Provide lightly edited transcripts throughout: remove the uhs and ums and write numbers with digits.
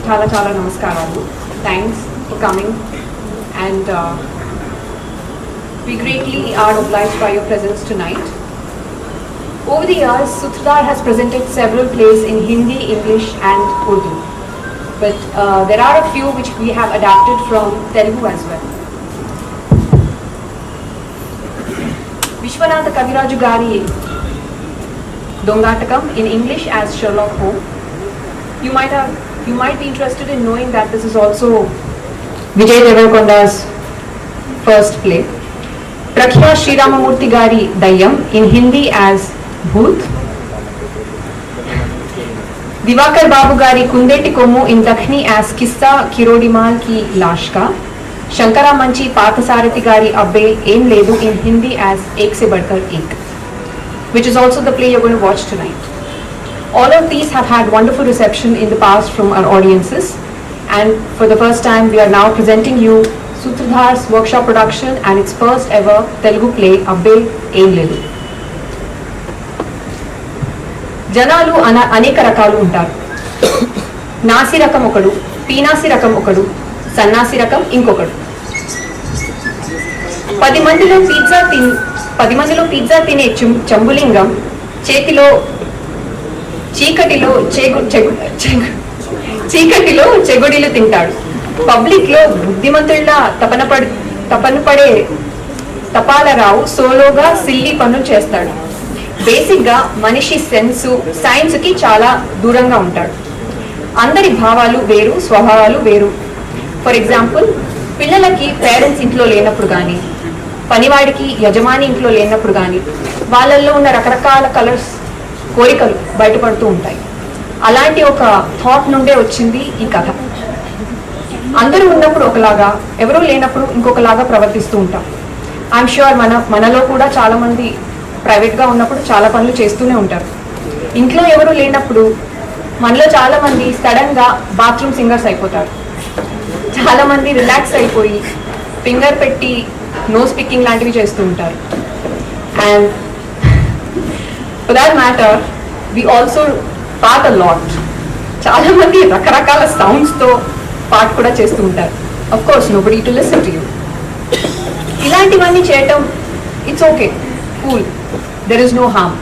Chala Chala Namaskaralu. Thanks for coming, and we greatly are obliged by your presence tonight. Over the years, Sutradhar has presented several plays in Hindi, English and Urdu. But there are a few which we have adapted from Telugu as well. Vishwanatha Kaviraju Gari Dongatakam in English as Sherlock Holmes. You might be interested in knowing that this is also Vijay Deverakonda's first play. Prakhya Sri Ramamurthy Gari Dayyam in Hindi as Bhoot. Divakar Babu Gari Kundeti Komu in Dakhni as Kissa Kirodimal Ki Lashka. Shankara Manchi Parthasarathi Gari Abbe Aim Ledu in Hindi as Ek Se Badkar Ek, which is also the play you're going to watch tonight. All of these have had wonderful reception in the past from our audiences, and for the first time we are now presenting you Sutradhar's workshop production and its first ever Telugu play Abbe Aim Ledu. జనాలు అనేక రకాలు ఉంటారు. నాసి రకం ఒకడు, పీనాసి రకం ఒకడు, సన్నాసి రకం ఇంకొకడు. 10 మందిలో పిజ్జా తినే చంబులింగం చీకటిలో చెగుడిలు తింటాడు. పబ్లిక్ లో బుద్ధిమంతుల్లా తపన పడే తపాలరావు సోలోగా సిల్లీ పనులు చేస్తాడు. బేసిక్ గా మనిషి సైన్స్ కి చాలా దూరంగా ఉంటాడు. అందరి భావాలు వేరు, స్వభావాలు వేరు. ఫర్ ఎగ్జాంపుల్, పిల్లలకి పేరెంట్స్ ఇంట్లో లేనప్పుడు కానీ, పనివాడికి యజమాని ఇంట్లో లేనప్పుడు కానీ వాళ్ళల్లో ఉన్న రకరకాల కలర్స్, కోరికలు బయటపడుతూ ఉంటాయి. అలాంటి ఒక థాట్ నుండే వచ్చింది ఈ కథ. అందరూ ఉన్నప్పుడు ఒకలాగా, ఎవరూ లేనప్పుడు ఇంకొకలాగా ప్రవర్తిస్తూ ఉంటాం. ఐఎమ్ ష్యూర్ మనలో కూడా చాలా మంది ప్రైవేట్గా ఉన్నప్పుడు చాలా పనులు చేస్తూనే ఉంటారు. ఇంట్లో ఎవరు లేనప్పుడు మనలో చాలా మంది సడన్గా బాత్రూమ్ సింగర్స్ అయిపోతారు. చాలా మంది రిలాక్స్ అయిపోయి ఫింగర్ పెట్టి నోస్ పిక్కింగ్ లాంటివి చేస్తూ ఉంటారు. And for that matter we also part a lot. చాలా మంది రకరకాల సౌండ్స్తో పాట కూడా చేస్తూ ఉంటారు. Of course nobody to listen to you. ఇలాంటివన్నీ చేయటం it's okay, cool, there is no harm.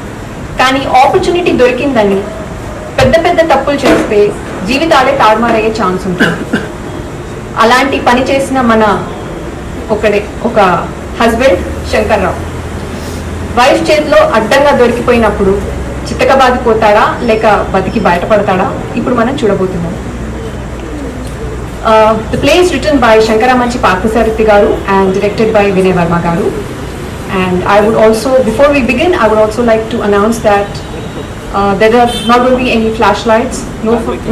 కానీ ఆపర్చునిటీ దొరికిందని పెద్ద తప్పులు చేస్తే జీవితాలే తారుమారయ్యే ఛాన్స్ ఉంటుంది. అలాంటి పని చేసిన ఒక హస్బెండ్ శంకర్రావు వైఫ్ చేతిలో అడ్డంగా దొరికిపోయినప్పుడు చిత్తకబాదిపోతాడా లేక బతికి బయటపడతాడా ఇప్పుడు మనం చూడబోతున్నాం. The play is written by Shankara Manchi Parthasarathi garu and directed by Vinay Verma garu. And I would also, before we begin, I would also like to announce that there are not going to be any flashlights,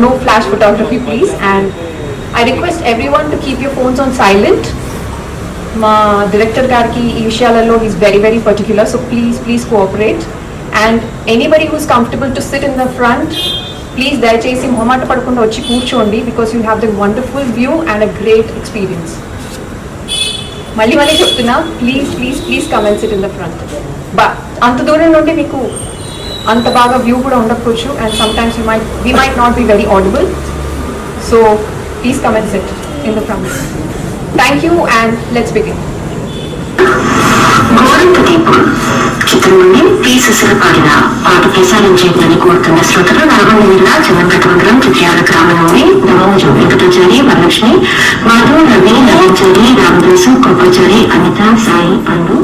no flash photography please, and I request everyone to keep your phones on silent. Ma director garki ee vishayalalo is very particular, so please cooperate. And anybody who is comfortable to sit in the front, please దయచేసి మొహమాట పడకుండా వచ్చి కూర్చోండి, because you have the wonderful view and a great experience. మళ్ళీ చెప్తున్నా, please come and SIT in the front. అంత దూరం నుండి మీకు అంత బాగా వ్యూ కూడా ఉండకపోవచ్చు, and sometimes we might not be very audible, so please come and sit in the front. Thank you, and let's begin. చిత్రం నుండి పి సుశీల పాడిన పాట ప్రసారం చేయాలని కోరుతున్న శ్రోతలు నల్గొండ జిల్లా చంద్రపేట మండలం చిత్యాల గ్రామం నుండి నమోజు వెంకటాచారి, వరలక్ష్మి, మాధవ్, రవి, నవీచారి, రామదాసు, కొప్పచారి, అనిత, సాయి, పండు.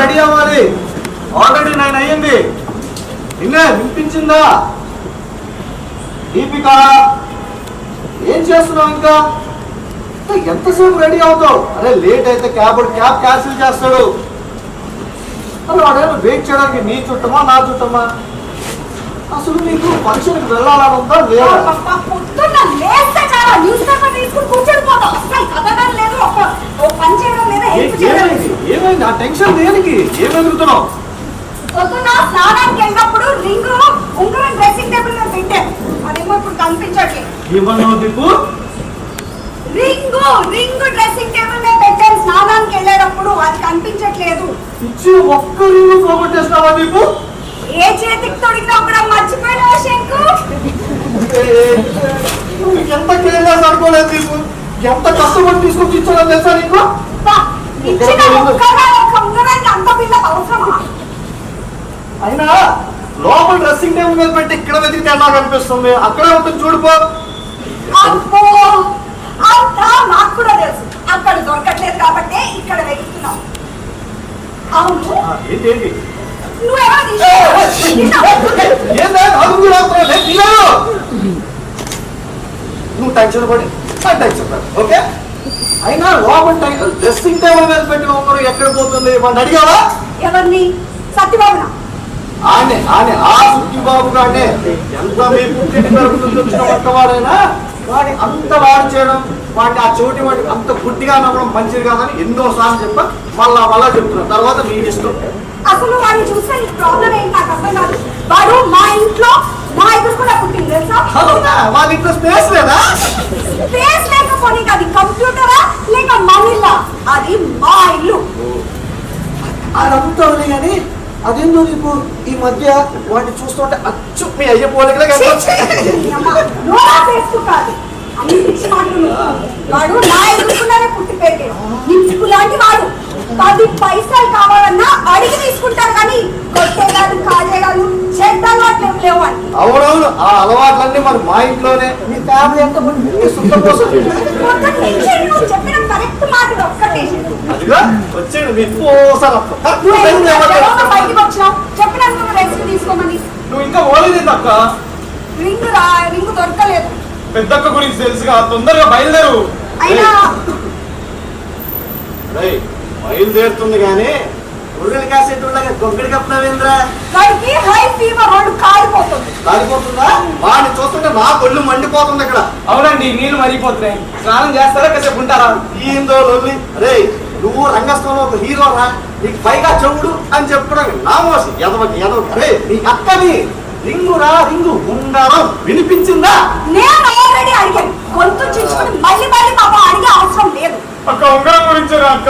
రెడీ అవ్వాలి, ఆల్రెడీ 9 అయ్యింది. వినిపించిందా? దీపిక, ఏం చేస్తున్నావు? ఇంకా ఎంతసేపు రెడీ అవుతావు? అరే లేట్ అయితే క్యాబ్ క్యాన్సిల్ చేస్తాడు. అరే వాడేమో వెయిట్ చేయడానికి నీ చుట్టమా నా చుట్టమా? అసలు నీకు ఫంక్షన్కి వెళ్ళాలని ఉందా లేదా? ఏమైంది? ఆ టెన్షన్ దేనికి? ఏమెదుగుతున్నావు? స్నానానికి వెళ్ళినప్పుడు ఉంగరం డ్రెస్సింగ్ టేబుల్ మీద పెట్టే, అదేమో ఇప్పుడు కనిపించట్లేదు. ఏమన్నావు దీపు? రింగు డ్రెస్సింగ్ టేబుల్ మీద పెట్టాను స్నానానికి వెళ్ళేటప్పుడు, అది కనిపించట్లేదు. ఇచ్చి ఒక్క రింగు పోగొట్టేస్తావా నీకు? ఏ చేతికి తొడిగినా కూడా మర్చిపోయినావా శంకు? నువ్వు ఎంత కేర్లెస్ అనుకోలేదు నీకు, ఎంత కష్టపడి తీసుకొచ్చి ఇచ్చానో తెలుసా నీకు? బా, ఇచ్చిన ఒక్క ఉంగరానికి అంత బిల్ల అవసరమా? అయినా లోపల డ్రెస్సింగ్ టేబుల్ మీద పెట్టి ఇక్కడ వెతికితే ఎలా కనిపిస్తుంది? అక్కడే ఉంటుంది చూడిపో. అబ్బో, అంతా నాకు కూడా తెలుసు. అక్కడ దొరకట్లేదు కాబట్టి ఇక్కడ వెతుకుతున్నావు. అవును, ఏంటి నువ్వెవరో నువ్వు టెన్షన్ పడి టెన్షన్ పడి ఓకే. అయినా లోపల డ్రెస్సింగ్ టేబుల్ మీద పెట్టిన ఉంగరం ఎక్కడ పోతుంది మన అడిగావా? ఎవరిని? సత్యబాబునా? ఆనే ఆనే ఆ సుద్దిబాబు గానే ఎంత మీ పుట్టిన వచ్చిన ఒక్కవాడైనా వాడి అంత వాడు చేయడం, వాడిని ఆ చోటి వాడికి అంత గుడ్డిగా నమ్మడం మంచిది కాదని ఎన్నోసార్లు చెప్పా, మళ్ళా చెప్తున్నా. తర్వాత మీ ఇష్టం. అసలు వాడిని చూస్తే నీకు ప్రాబ్లం ఏంటి నాకు అర్థం కాదు. వాడు మా ఇంట్లో నా ఎదురు కూడా పుట్టింది తెలుసా? అవునా? వాళ్ళ ఇంట్లో స్పేస్ లేదా? స్పేస్ లేకపోతే అది కంప్యూటరా లేక మనీలా? అది మా ఇల్లు. అదంతా కానీ అదేందో నీకు ఈ మధ్య వాడిని చూస్తుంటే అచ్చు మీ అయ్య పోలికలే నోరా చేసుకుంటాది అన్ని పిచ్చి మాటలు. వాడు నా ఎదుర్కొన్నానే పుట్టి పెట్టాడు. నించుకు లాంటి వాడు 10 పైసలు కావాలన్నా అడిగి తీసుకుంటారు కానీ కొట్టేగాడు కాజేగాడు చెడ్డ అలవాట్లు ఏం లేవు అని. అవునవును, ఆ అలవాట్లన్నీ మరి మా ఇంట్లోనే. మీ ఫ్యామిలీ ఎంత సుఖం కోసం చెప్పిన కరెక్ట్ మాటలు ఒక్కటే. అదిగా వచ్చాడు మీ బయటకు వచ్చినావు చెప్పినందుకు రెస్ట్ తీసుకోమని. నువ్వు ఇంకా పోలేదు అక్క. రింగ్ దొరకలేదు. పెద్దక్క గురించి తెలుసుగా, తొందరగా బయలుదేరు. అయినా బయలుదేరుతుంది కానీ ఉర్రెలు కాసేటుండగా గొగ్గడి కప్పినవేంద్ర వాడికి హై ఫీవర్ రోడ్డు కాలిపోతుంది. కాలిపోతుందా? వాడిని చూస్తుంటే నా కొళ్ళు మండిపోతుంది ఇక్కడ. అవునండి, నీళ్లు మరిగిపోతున్నాయి. స్నానం చేస్తారా కాసేపు ఉంటారా? ఏందో లొల్లి. అరే నువ్వు రంగస్థలంలో ఒక హీరో రా, నీకు పైగా చెవుడు అని చెప్పుకోవడానికి నా మోసి ఎదవ. అరే నీ అక్కని రింగు ఉంగారం వినిపించిందా? నేను ఆల్రెడీ అడిగాను. గొంతు చించుకుని మళ్ళీ పాప అడిగే అవసరం లేదు. అక్క ఉంగరం గురించి అక్క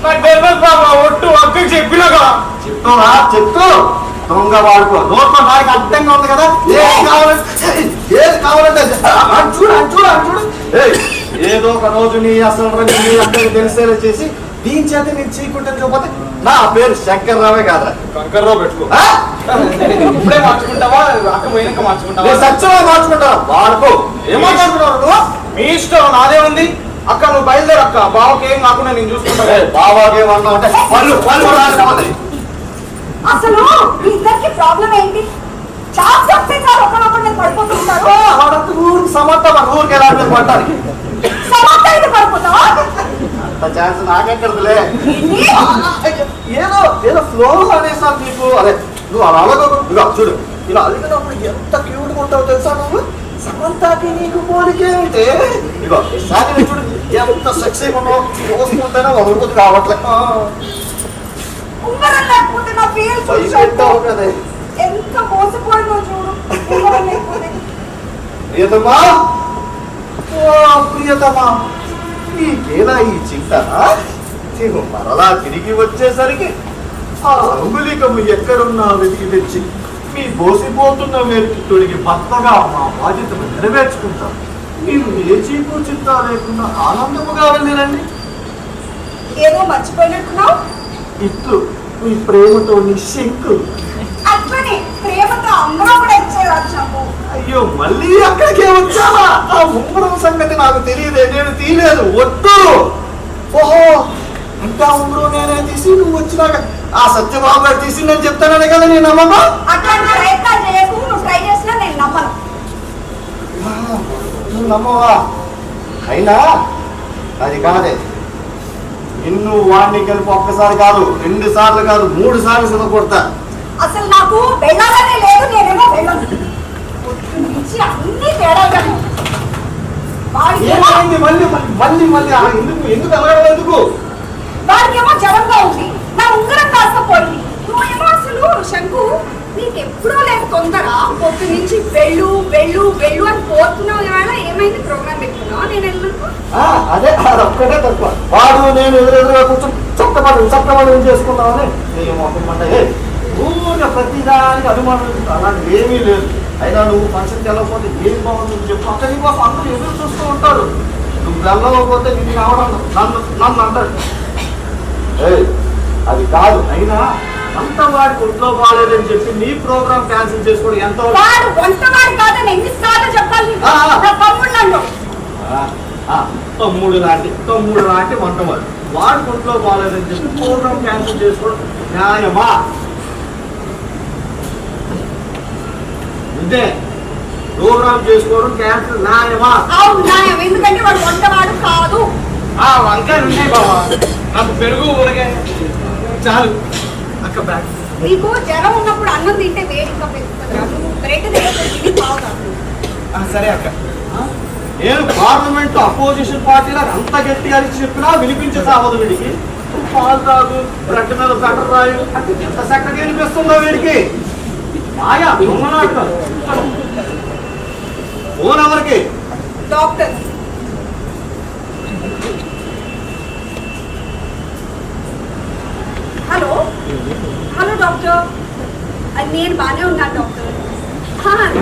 నాకు తెలియదు బాబా, ఒట్టు అక్కకి చెప్పినాగా. చెప్తావా? చెప్తూ దొంగ వాడుకో. నోట్లో నాకు అర్థంగా ఉంది కదా, ఏది కావాలంటే చూడు. ఏదో ఒక రోజు నీ అసలు నీ అక్కడికి తెలిసేలా చేసి దీని చేత నేను చీకుంటే చూపోతే నా పేరు శంకర్రావే కాదా? కంకర్రావు పెట్టుకో. ఇప్పుడే మార్చుకుంటావా? అక్క పోయినాక మార్చుకుంటావా? సత్యమే మార్చుకుంటారా? వాడుకో. ఏం మాట్లాడుతున్నావు నువ్వు? మీ ఇష్టం, నాదే ఉంది. అక్క నువ్వు బయలుదేరు అక్క, బావకి ఏం కాకుండా నేను చూసుకుంటా. బావాకేమన్నా అంటే వాళ్ళు రావాలి. అసలు మీ ఇద్దరికి ప్రాబ్లం ఏంటి? చాలా చెప్తే చాలు ఒకరొకరు నేను పడిపోతుంటారు. ఊరికి సమర్థ మన ఊరికి ఎలా పట్టాలి? సమర్థ అయితే పడిపోతావా? అంత ఛాన్స్ నాకెక్కడలే. ఏదో ఫ్లో అనేసాను నీకు. అరే నువ్వు అలా అలగ చూడు, ఇలా అలిగినప్పుడు ఎంత క్యూట్గా ఉంటావు తెలుసా నువ్వు? సమంతాకి నీకు పోలికే ఉంటే ఇగో ఈసారి చూడు ఎంత సెక్సీగా ఉన్నావు. చూసుకుంటేనే వదులుతుంది కావట్లే. ఉంగరం లేకపోతే నా పేరు పెట్టావు కదా. ఎంత మోసపోయిందో చూడు. ఉంగరం లేకపోతే ప్రియతమా, ప్రియతమా, నీకేలా ఈ చింత? నీవు మరలా తిరిగి వచ్చేసరికి ఆ అంగుళికము ఎక్కడున్నా వెతికి తెచ్చి మీ బోసిపోతున్న వేరుకి భర్తగా మా బాధ్యతను నెరవేర్చుకుంటాం. మీరు ఏ చీపు చింత లేకుండా ఆనందముగా వెళ్ళిరండి. ఏదో మర్చిపోయినట్టున్నావు. ఇట్లు మీ ప్రేమతో నీ శంకు. అట్లనే ప్రేమతో ఉంగరం కూడా ఇచ్చేరాము. అయ్యో మళ్ళీ అక్కడికే వచ్చావా? ఆ ఉంగరం సంగతి నాకు తెలియదే, నేను తీయలేదు. వద్దు. ఓహో ఇంకా ఉంగరం నేనే తీసి నువ్వు వచ్చినాక ఆ సత్యబాబు గారు తీసి నేను చెప్తాననే కదా నేను నమ్మను. అట్లాంటి ప్రయత్నాలు చేయకు. నువ్వు ట్రై చేసినా నేను నమ్మను. నువ్వు నమ్మవా? అయినా అది కాదే, నిన్ను వాడిని కలిపి ఒక్కసారి కాదు, 2 సార్లు కాదు, 3 సార్లు సిద్ధ కొడతా. అసలు నాకు వెళ్ళాలనే లేదు. నేనేమో వెళ్ళను. నుంచి అన్ని తేడాలు. ఏమైంది మళ్ళీ మళ్ళీ మళ్ళీ ఎందుకు అలగడం? ఎందుకు? వాడికేమో జలంగా ఉంది, నా ఉంగరం కాస్త పోయింది. నువ్వేమో అసలు శంకు నీకెప్పుడూ లేదు తొందర. పొద్దు నుంచి వెళ్ళు వెళ్ళు వెళ్ళు అని పోతున్నావు. ఇవాళ ఏమైంది? ప్రోగ్రామ్ పెట్టుకున్నావు. నేను ఎందుకు? అదే అదొక్కటే తక్కువ. వాడు నేను ఎదురెదురుగా కూర్చొని చక్కబడి చేసుకున్నామని నేను మొక్కమంటే ఊరిగా ప్రతిదానికి అనుమానం అలాంటివి ఏమీ లేదు. అయినా నువ్వు ఫంక్షన్కి వెళ్ళకపోతే ఏం బాగుంటుంది చెప్పు. అక్కడ నీకోసం అందరూ ఎదురు చూస్తూ ఉంటారు. నువ్వు వెళ్ళకపోతే నిన్ను రావడం నన్ను అంటాడు. అది కాదు. అయినా అంత వాడికి ఒంట్లో బాగాలేదని చెప్పి నీ ప్రోగ్రామ్ క్యాన్సిల్ చేసుకోవడం ఎంత వాడు వంటవాడు కాదని ఎన్నిసార్లు చెప్పాలి? నా తమ్ముడు నన్ను తమ్ముడు లాంటి వంటవాడు వాడికి ఒంట్లో బాగాలేదని చెప్పి ప్రోగ్రామ్ క్యాన్సిల్ చేసుకోవడం న్యాయమా? ఇదే ప్రోగ్రామ్ చేసుకోవడం క్యాన్సిల్ న్యాయమా? అవును న్యాయం. ఎందుకంటే వాడు వంటవాడు కాదు. వంకాయ ఉన్నాయి బాబా, నాకు పెరుగు ఊరగా చాలు. అక్క బ్యాగ్ నీకు జ్వరం ఉన్నప్పుడు అన్నం తింటే వేడి ఇంకా పెరుగుతుంది. నువ్వు బ్రెడ్ తిని బాగుతావు. సరే అక్క. నేను పార్లమెంట్ అపోజిషన్ పార్టీలకు అంత గట్టిగా చెప్పినా వినిపించే సావదు వీడికి. పాలు తాగు, బ్రెడ్ మీద బటర్ రాయు, ఎంత చక్కగా వినిపిస్తుందో వీడికి. మాయా దొంగనాటకం. ఫోన్ ఎవరికి? డాక్టర్ హలో హలో డాక్టర్, నేను బాగానే ఉన్నాను డాక్టర్.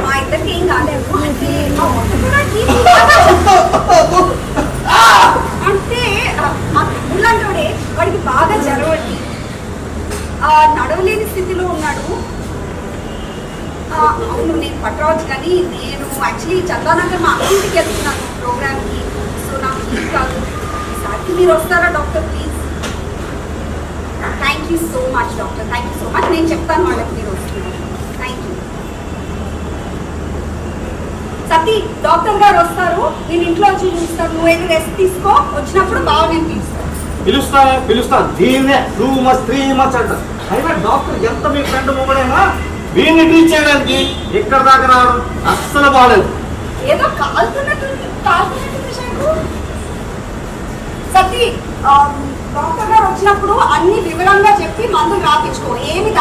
మా ఇద్దరికి ఏం కాలేదు. అంటే మా మొత్తం కూడా అంటే ఇలాంటి వాడికి బాగా జ్వరం అండి. నడవలేని స్థితిలో ఉన్నాడు. అవును నేను పట్టవచ్చు, కానీ నేను యాక్చువల్లీ చందానగర్ మా అమ్మింటికి వెళ్తున్నాను ప్రోగ్రామ్కి. సో నాకు ఫీల్ కాదు. ఈసారికి మీరు వస్తారా doctor please? Thank you so much doctor, thank you so much. నేను చెప్తాను వాళ్ళకి మీరు వస్తున్నారు. Thank you. సతీ డాక్టర్ గారు వస్తారు, నేను ఇంట్లో వచ్చి చూస్తాను. నువ్వు ఏదో రెస్ట్ తీసుకో, వచ్చినప్పుడు బాగా నేను పిలుస్తాను. దీన్నే 2 months 3 months అంటారు. అయినా డాక్టర్ ఎంత మీ ఫ్రెండ్ మొగడైనా వీడిని ట్రీట్ చేయడానికి ఇక్కడ దాకా రావడం అస్సలు బాగాలేదు. ఏదో కాలుతున్నట్టు సతీ డాక్టర్ గారు వచ్చినప్పుడు అన్ని వివరంగా చెప్పి మందులు రాపించుకో. ఏమి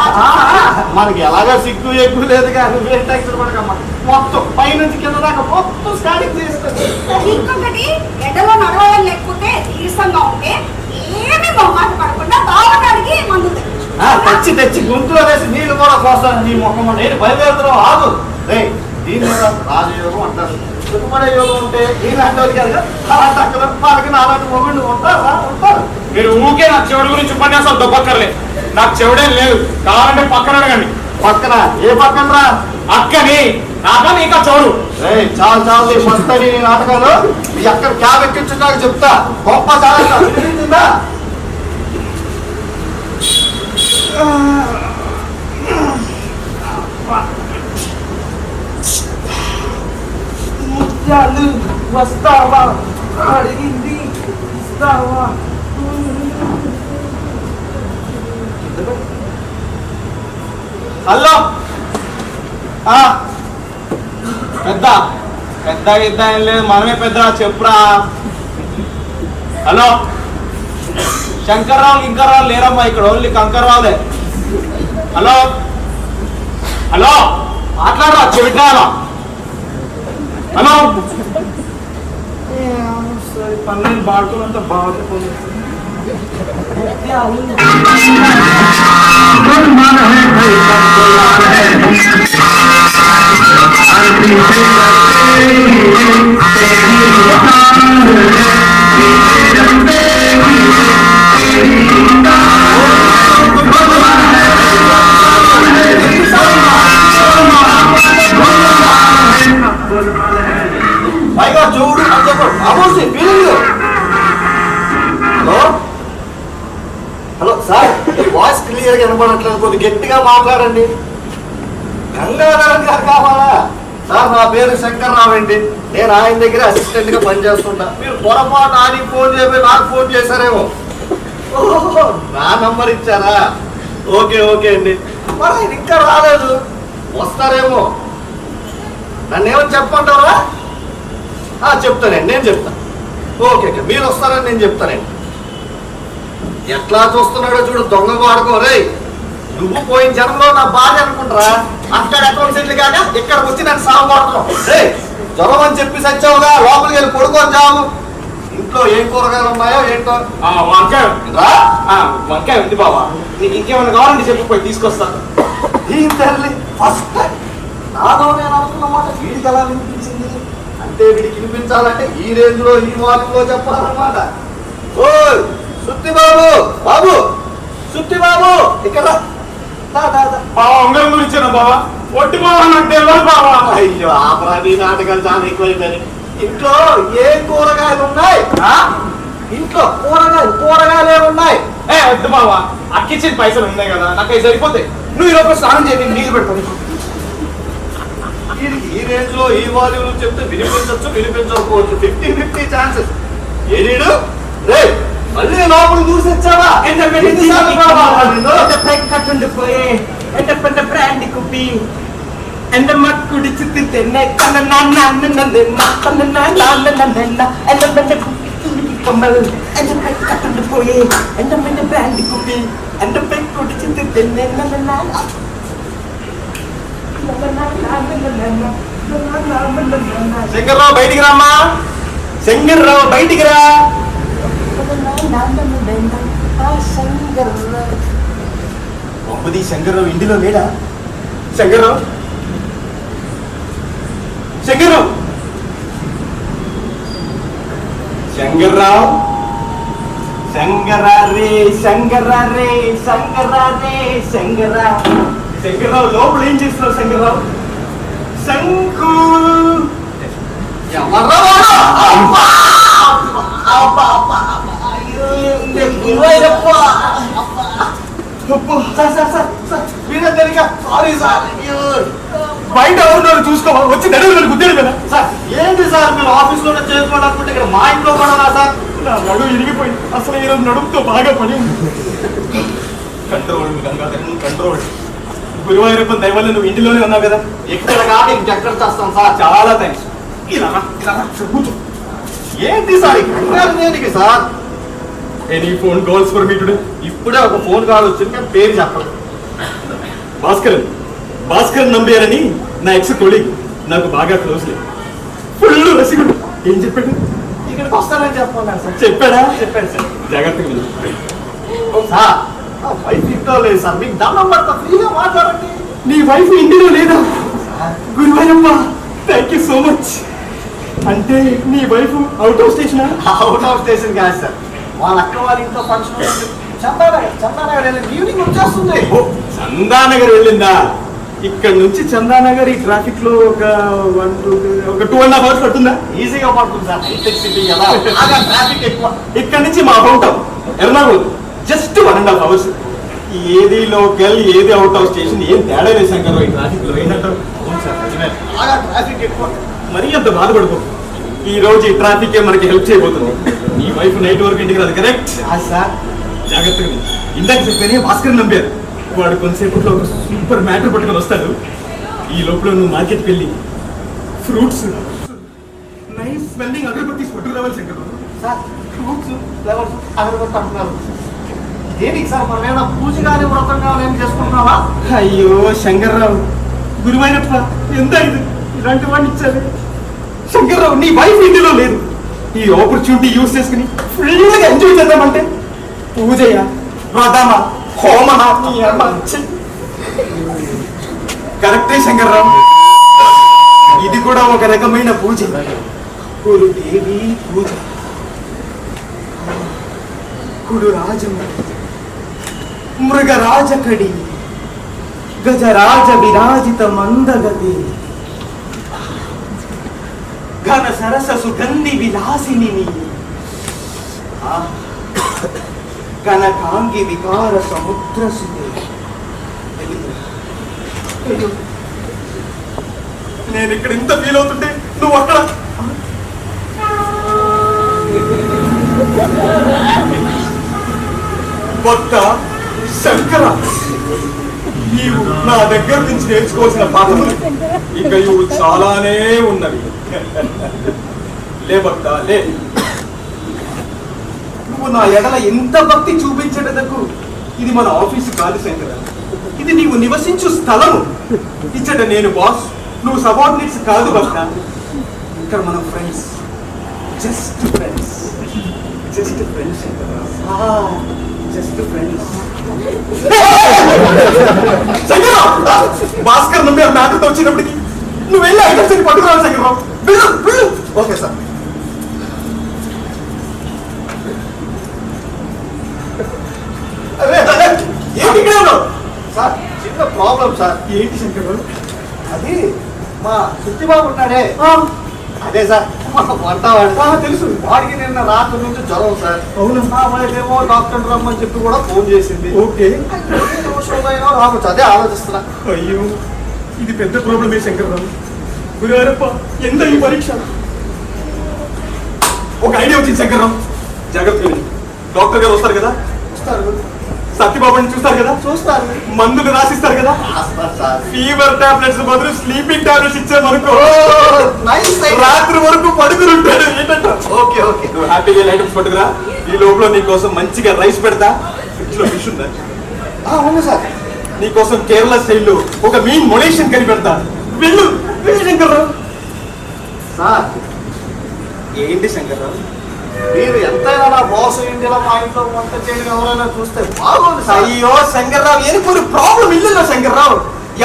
మనకి ఎలాగా సిగ్గు ఎక్కువ లేదు కానీ నువ్వేం టెన్షన్ పడకమ్మా. మొత్తం పైనుంచి కింద దాకా మొత్తం స్కానింగ్ చేస్తుంది. ఇంకొకటి ఎండలో నడవడం లేకపోతే నీరసంగా ఉంటే ఏమి మొహమాట పడకుండా బావడానికి మందులు తెచ్చి గుంతులో వేసి నీళ్ళు కూడా పోస్తాను నీ ముఖం. నేను బయలుదేరుతున్నావు ఆగు. దీని మీద రాజయోగం అంటారు. సుఖపడే యోగం ఉంటే నీలాంటి వాళ్ళకి అలాంటి అక్కడ వాళ్ళకి నాలాంటి మొగుళ్ళు ఉంటారు. మీరు ఊకే నా చెవుడి గురించి ఉపన్యాసాలు దొబ్బక్కర్లేదు. నాకు చెవుడేం లేదు, కావాలంటే పక్కన అడగండి. పక్కన ఏ పక్కన రా? అక్కని నాకా నీకా చౌడు. చాలు వస్తాయి నీ నాటకాలు. ఎక్కడ క్యాబ్ ఎక్కించున్నాక చెప్తా. గొప్ప చాలా వినిపించిందా? వస్తావా అడిగింది ఇస్తావా? హలో పెద్ద ఏం లేదు, మనమే పెద్ద. చెప్పురా. హలో శంకర్రావు ఇంకా రావు లేరమ్మా, ఇక్కడ ఓన్లీ కంకర్రావులే. హలో మాట్లాడరా చెవిటారా? హలో సరే పన్నెండు బాడుకున్నంత బాగుంది. పైగా చూడు అని చెప్పండి. హలో సార్, వాయిస్ క్లియర్ గా వినపడట్లేదు, కొద్దిగా గట్టిగా మాట్లాడండి. గంగాధరన్ గారు కావాలా? సార్ నా పేరు శంకర్రావు అండి, నేను ఆయన దగ్గర అసిస్టెంట్ గా పనిచేస్తుంటా. మీరు పొరపాటు ఆయనకి ఫోన్ చేయబోయి నాకు ఫోన్ చేశారేమో. ఓహో నా నంబర్ ఇచ్చారా? ఓకే అండి. మరి ఆయన ఇంకా రాలేదు, వస్తారేమో. నన్ను ఏమని చెప్పమంటారా? చెప్తానండి, నేను చెప్తాను. ఓకే మీరు వస్తారని నేను చెప్తానండి. ఎట్లా చూస్తున్నాడో చూడు, దొంగ వాడుకో. రే నువ్వు పోయిన జనంలో నా భార్య అనుకుంటారా? అక్కడ అకౌంట్ సెటిల్ కాక ఇక్కడికి వచ్చి నన్ను సాగు పడుతున్నావు. రే జ్వరం అని చెప్పి సచ్చావుగా, లోపలికి వెళ్ళి పడుకొని చావు. ఇంట్లో ఏం కూరగాయలు ఉన్నాయో ఏంటో. వంకాయ ఉంది బాబా, నీకు ఇంకేమైనా కావాలంటే చెప్పి పోయి తీసుకొస్తాను. ఫస్ట్ టైం నాదో నేను అనుకున్నమాట వీడికి ఎలా వినిపించింది అంటే వీడికి వినిపించాలంటే ఈ రేంజ్ లో ఈ వాల్యూమ్ లో చెప్పాలన్నమాట. ఓ సుత్తి బాబు, బాబు సుత్తి బాబు ఇక్కడ బావా ఉంగరం గురించేనా బావా? ఒట్టి బావా నాకు తెలియదు బావా. అయ్యో ఆపరాది నాటకాలు చాలా ఎక్కువైపోయాయి. ఇంట్లో ఏ కూరగాయలు ఉన్నాయి? ఇంట్లో కూరగాయలు ఏమున్నాయి? వద్దు బావా, అక్కిచ్చిన పైసలు ఉన్నాయి కదా, నాకు అవి సరిపోతాయి. నువ్వు ఈరోజు స్నానం చేయి, నేను నీళ్ళు పెడతాను. వీడికి ఈ రేంజ్ లో ఈ వాల్యూమ్ చెప్తే వినిపించకపోవచ్చు. 50-50 ఛాన్సెస్. ఏడీడు రే మళ్ళీ లోపల దూసొచ్చావా? కట్టుండిపోయే എന്റെ പെണ്ണെ ബ്രാൻഡി കുപ്പി എന്റെ മക്കുടിച്ച് തിന്നെ എന്റെ പെണ്ണെ കമ്മൽ എന്റെ കട്ടുണ്ട് പോയി എന്റെ പെണ്ണെ ബ്രാൻഡി കുപ്പി എന്റെ പെക്കുടിച്ച് തിന്നെ శంకర్రావు బయటికి రామ్మా. శంకర్రావు బయటికి రా. పంపుది శంకర్రావు ఇంటిలో లేడా? శంకర్రావు శంకర్రావు శంకర్రావు శంకరారే శంకరారే శంకరారే శంకరా శంకర్రావు లోపల ఏం చేస్తున్నావు? శంకర్రావు శంకు బయట ఎవరు చూసుకోవా? వచ్చి నడువు గుద్దాడు కదా సార్. ఏంటి సార్ మీరు ఆఫీస్ లోనే చేసుకోవాలనుకుంటే ఇక్కడ మా ఇంట్లో పడరా సార్? నా నడువు ఇరిగిపోయింది. అసలు ఈరోజు నడుముతో బాగా పడి కంట్రోల్ గంగాధర్ కంట్రోల్. గురువాయూరప్ప దయవల్ల నువ్వు ఇంటిలోనే ఉన్నావు కదా. ఇక్కడ కాదు ఇంకెక్కడ చేస్తాం సార్. చాలా థ్యాంక్స్. ఇలా కూర్చో. ఏంటి సార్ ఇక్కడ దేనికి sir? Any phone calls for me today? ఇప్పుడే ఒక ఫోన్ కాల్ వచ్చింది, నేను పేరు చెప్పను. భాస్కర్ నంబేరని నా ఎక్స్ కొలీగ్, నాకు బాగా క్లోజ్ లేదు. ఫుల్ రసికుడు. ఏం చెప్పాడు? ఇక్కడికి వస్తానని చెప్పాను సార్. చెప్పాడా? చెప్పాను సార్. జాగ్రత్తగా విను. సార్ నా వైఫ్ ఇంట్లో లేదు సార్, మీకు దండం పడతా, ఫ్రీగా మాట్లాడండి. నీ వైఫ్ ఇంటిలో లేదా? గురువారప్ప థ్యాంక్ యూ సో మచ్. అంటే నీ wife out of station? Out of station కాదు సార్, వాళ్ళ అక్క వాళ్ళ ఇంట్లో ఫంక్షన్ చందానగర్ ఈవినింగ్ వచ్చేస్తుంది. చందానగర్ వెళ్ళిందా? ఇక్కడ నుంచి చందానగర్ ఈ ట్రాఫిక్ లో ఒక 2.5 hours పడుతుందా? ఈజీగా పడుతుంది సార్, హైటెక్ సిటీ కదా, ట్రాఫిక్ ఎక్కువ. ఇక్కడ నుంచి మా home town Ernakulam just 1.5 hours. ఏది లోకల్ ఏది అవుట్ ఆఫ్ స్టేషన్ ఏం తేడా లేదు శంకర్ ఈ ట్రాఫిక్ లో. ఏంటంటారు? ట్రాఫిక్ ఎక్కువ. మరీ అంత బాధపడుకో. ఈ రోజు ఈ ట్రాఫిక్ మనకి హెల్ప్ చేయబోతుంది. నీ వైఫ్ నైట్ వరకు ఇంటికి రాదు. Correct sir. జాగ్రత్తగా ఇందాక చెప్పానే భాస్కర్ నంబారు. వాడు కొంతసేపట్లో ఒక సూపర్ మ్యాటర్ పట్టుకొని వస్తాడు. ఈ లోపల నువ్వు మార్కెట్కి వెళ్ళి ఫ్రూట్స్ నైస్ స్మెల్లింగ్ అగరబత్తి పట్టుకురావాలి శంకర్. సార్ ఫ్రూట్స్ ఫ్లవర్స్ అగరబత్తి అంటున్నారు. దేనికి సార్? మనం ఏమైనా పూజ కానీ వ్రతం కానీ ఏం చేసుకుంటున్నావా? అయ్యో శంకర్రావు, గురువైనప్ప ఎంత ఇది ఇలాంటి వాడిని ఇచ్చారు. శంకర్రావు నీ వైఫ్ ఇంటిలో లేదు. ఈ ఆపర్చునిటీ యూజ్ చేసుకుని ఫుల్గా ఎంజాయ్ చేద్దామంటే పూజయ్యా వ్రతమా హోమనా? కరెక్టే శంకర్రావు, ఇది కూడా ఒక రకమైన పూజ. గురుదేవి పూజ. కుడు రాజం మృగరాజ కడి గజరాజ విరాజిత మందగతి ఘన సరస సుగంధి విలాసిని కనకాంగి వికార సముద్ర నేను ఇక్కడ ఇంత ఫీల్ అవుతుంటే నువ్వు అక్కడ భక్త శంకర, నీవు నా దగ్గర నుంచి నేర్చుకోవాల్సిన పాఠములు ఇక ఇవి చాలానే ఉన్నవి. లే భక్త లే. నువ్వు నా ఎడల ఎంత భక్తి చూపించేటకు ఇది మన ఆఫీసు కాదు శంకర, ఇది నీవు నివసించు స్థలము. ఇచ్చట నేను బాస్, నువ్వు సబార్డినేట్స్ కాదు భక్త. ఇక్కడ మనం friends, just friends, just friends Shankara. Just friends. Bhaskar నమ్మి నాటుతో వచ్చినప్పటికి నువ్వు వెళ్ళి ఐటమ్స్ పట్టుకురావు శంకర్రావు. వెళ్ళు. Okay sir. ఏంటి ఇక్కడ ఉన్నావు? సార్ చిన్న ప్రాబ్లం సార్. ఏంటి శంకర్రావు? అది మా సుత్తిబాబు ఉన్నాడే, అదే సార్ మా వంట వాడు. తెలుసు. వాడికి నిన్న రాత్రి నుంచి జ్వరం సార్. అవునా? మా వైఫ్ ఏమో డాక్టర్ రమ్మని చెప్పి కూడా ఫోన్ చేసింది. ఓకే. నిమిషంలో రావచ్చు, అదే ఆలోచిస్తున్నా. అయ్యో, ఇది పెద్ద ప్రాబ్లమే శంకర్రావు. గురువారప్ప, ఎంత ఈ పరీక్ష? ఒక ఐడియా వచ్చింది శంకర్రావు. జాగ్రత్తగా డాక్టర్ గారు వస్తారు కదా, చూస్తారు సత్యబాబుని చూస్తారు కదా, చూస్తారు మందులు రాసిస్తారు కదా. సార్. ఫీవర్ టాబ్లెట్స్ బదులు స్లీపింగ్ టాబ్లెట్స్ ఇచ్చామనుకో, నైస్ రాత్రి వరకు పడుకుని ఏంటంట. Okay okay. నువ్వు హ్యాపీగా ఐటమ్స్ పట్టుకురా. ఈ లోపల నీకోసం మంచిగా రైస్ పెడతా. ఫ్రిడ్జ్ లో ఫిష్ ఉందా? అవును సార్. నీకోసం కేరళ స్టైల్లో ఒక మీన్ మొలేషన్ కని పెడతా. వెళ్ళు శంకర్రావు. సార్ ఏంటి శంకర్రావు? మీరు ఎంతైనా నా బాస్ ఇండియాలో మా ఇంట్లో వంట చేయడం ఎవరైనా చూస్తే బాగుంది సార్. అయ్యో శంకర్రావు, ఏనుకోరు ప్రాబ్లం ఇల్లులో శంకర్రావు.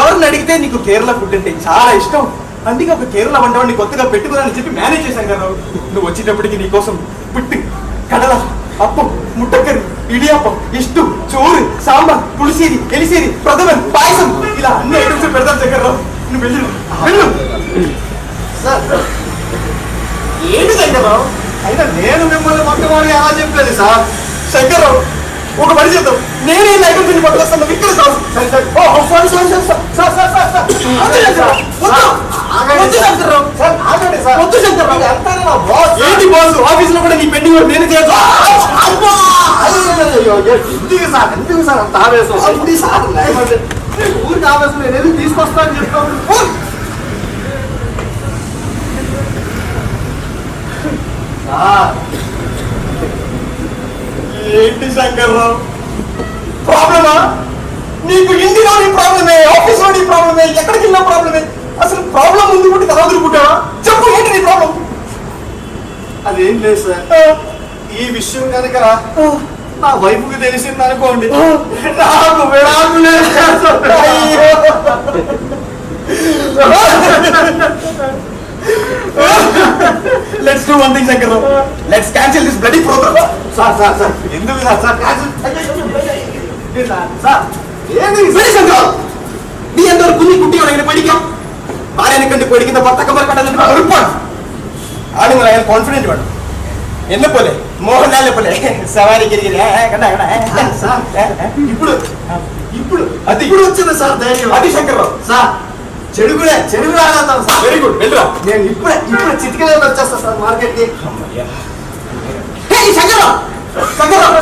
ఎవరిని అడిగితే నీకు కేరళ ఫుడ్ అంటే చాలా ఇష్టం, అందుకే ఒక కేరళ వంటవాడిని కొత్తగా పెట్టుకున్నానని చెప్పి మేనేజ్ చేశాను శంకర్రావు. నువ్వు వచ్చేటప్పటికి నీకోసం పుట్టి కడల అప్పం, ముట్టకరి, ఇడియాపం, ఇష్టు, చోరు, సాంబార్, పులిసేరి, ఎలిసేరి, ప్రథమన్, పాయసం, ఇలా అన్ని ఐటమ్స్ పెడతాను శంకర్రావు. నువ్వు వెళ్ళు. సార్ ఏంటి శంకర్రావు? అయినా నేను మిమ్మల్ని వంటవాడి ఎలా చెప్పలేదు సార్. శంకర్రావు, ఒక పని చేద్దాం. నేనే ఐటమ్స్ పట్టుకొస్తాను, నువ్వు ఇక్కడ sir. Sorry sorry sir sir sir sir sir వద్దు శంకర్రావు. సార్ ఆగండి సార్. వద్దు శంకర్రావు. ఎంతైనా నా బాస్. ఏంటి బాసు, ఆఫీస్ లో కూడా నీ పెండింగ్ వర్క్ నేనే చేయొచ్చు. ఎందుకు సార్ అంత ఆవేశం? అండి సార్ లేకపోతే ఊరికి ఆవేశం నేను ఎందుకు తీసుకొస్తానని చెప్తాను. ఏంటి శంకర్రావు ప్రాబ్లమా? నీకు ఇంటిలో నీ ప్రాబ్లమే, ఆఫీస్ లో నీ ప్రాబ్లమే, ఎక్కడికి వెళ్ళినా ప్రాబ్లమే. అసలు ప్రాబ్లం ముందు పుట్టి తర్వాత పుట్టావా? చెప్పు, ఏంటి నీ ప్రాబ్లం? అదేం లేదు సార్. ఈ విషయం కనుక నా వైపుకి తెలిసింది అనుకోండి, నాకు విడాకులే. Let's do one thing Shankarrao. Let's cancel this bloody programme. Sir sir sir ఎందుకు సార్ సార్ సార్ ఏంటి വെടി ശങ്കർ, നീ എന്താ ഒരു കുഞ്ഞി കുട്ടിയോട് എങ്ങനെ പേടിക്കാം? ആരെന്നെ കണ്ട് പേടിക്കുന്ന ഭർത്താക്കന്മാരെ കണ്ടാൽ ഉറപ്പാണ്. ആളുകൾ അയാൾ കോൺഫിഡന്റ് വേണം. എന്നെ പോലെ, മോഹൻലാലിനെ പോലെ സവാരിക്ക് ఇప్పుడు ఇప్పుడు అది ఇప్పుడు వచ్చింది సార్ ధైర్యం. అది శంకర్రావు. సార్ చెడుగు రాగలుగుతాను సార్. వెరీ గుడ్, వెళ్ళరా. నేను ఇప్పుడే చిటికలో వచ్చేస్తా సార్ మార్కెట్కి. శంకర్రావు, శంకర్రావు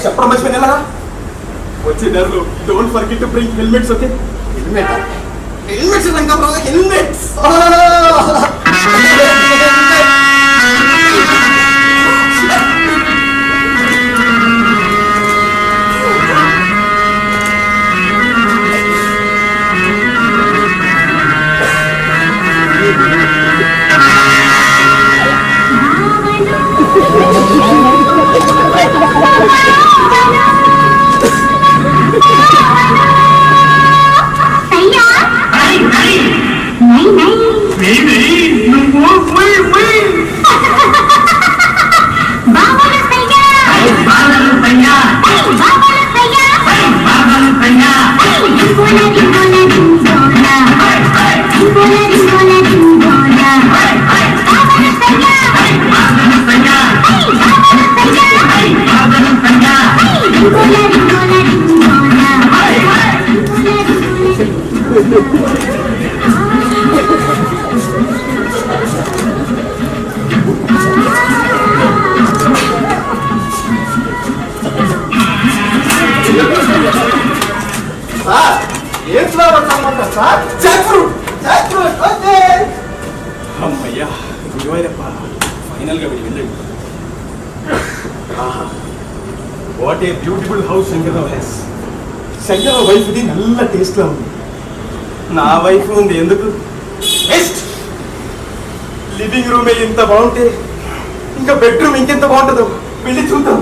చెప్పడం మర్చిపోయి వెళ్ళరా. వచ్చే నెలలో don't forget to bring helmets. Okay, helmets Shankarrao, helmets. అమ్మయ్యా, గురువారప్ప ఫైనల్ గా వెళ్ళండి. What a beautiful house Shankarrao house. Shankarrao wife ఇది నల్ల టేస్ట్ లా ఉంది. నా వైఫ్ ఉంది ఎందుకు బెస్ట్. లివింగ్ రూమే ఇంత బాగుంటే ఇంకా బెడ్రూమ్ ఇంకెంత బాగుంటుందో వెళ్ళి చూద్దాం.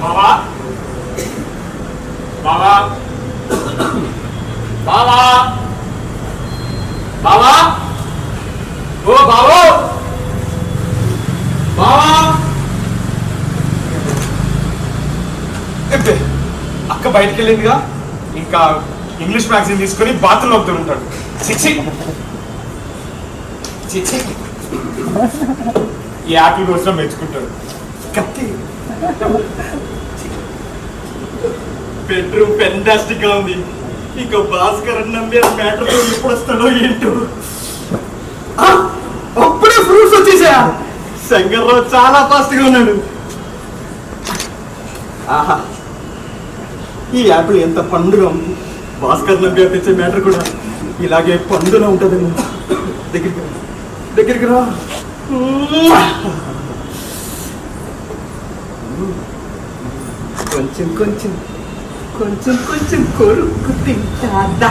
బావా బావా బావా బావా ఓ బావో బావా అక్క బయటికి వెళ్ళిందిగా ఇంకా ఇంగ్లీష్ మ్యాగజైన్ తీసుకొని బాత్రూంలో ఉంటాడు. చిచ్చి చిచ్చి ఈ యాపిల్ కోసం మెచ్చుకుంటాడు. కత్తి బెడ్రూమ్ ఫెంటాస్టిక్ గా ఉంది. ఇంకా భాస్కర్ నమ్మే మ్యాటర్ ఎప్పుడు వస్తాడో ఏంటో. అప్పుడే ఫ్రూట్స్ వచ్చేసా. శంకర్రావు చాలా ఫాస్ట్ గా ఉన్నాడు. ఆహా ఈ యాపిల్ ఎంత పండుగ ఉంది. భాస్కర్ నమ్మే తెచ్చే మ్యాటర్ కూడా ఇలాగే పండులో ఉంటుందేమో. దగ్గరికి రా. కొంచెం కొంచెం కొంచెం కొంచెం కొరుకు తింటా.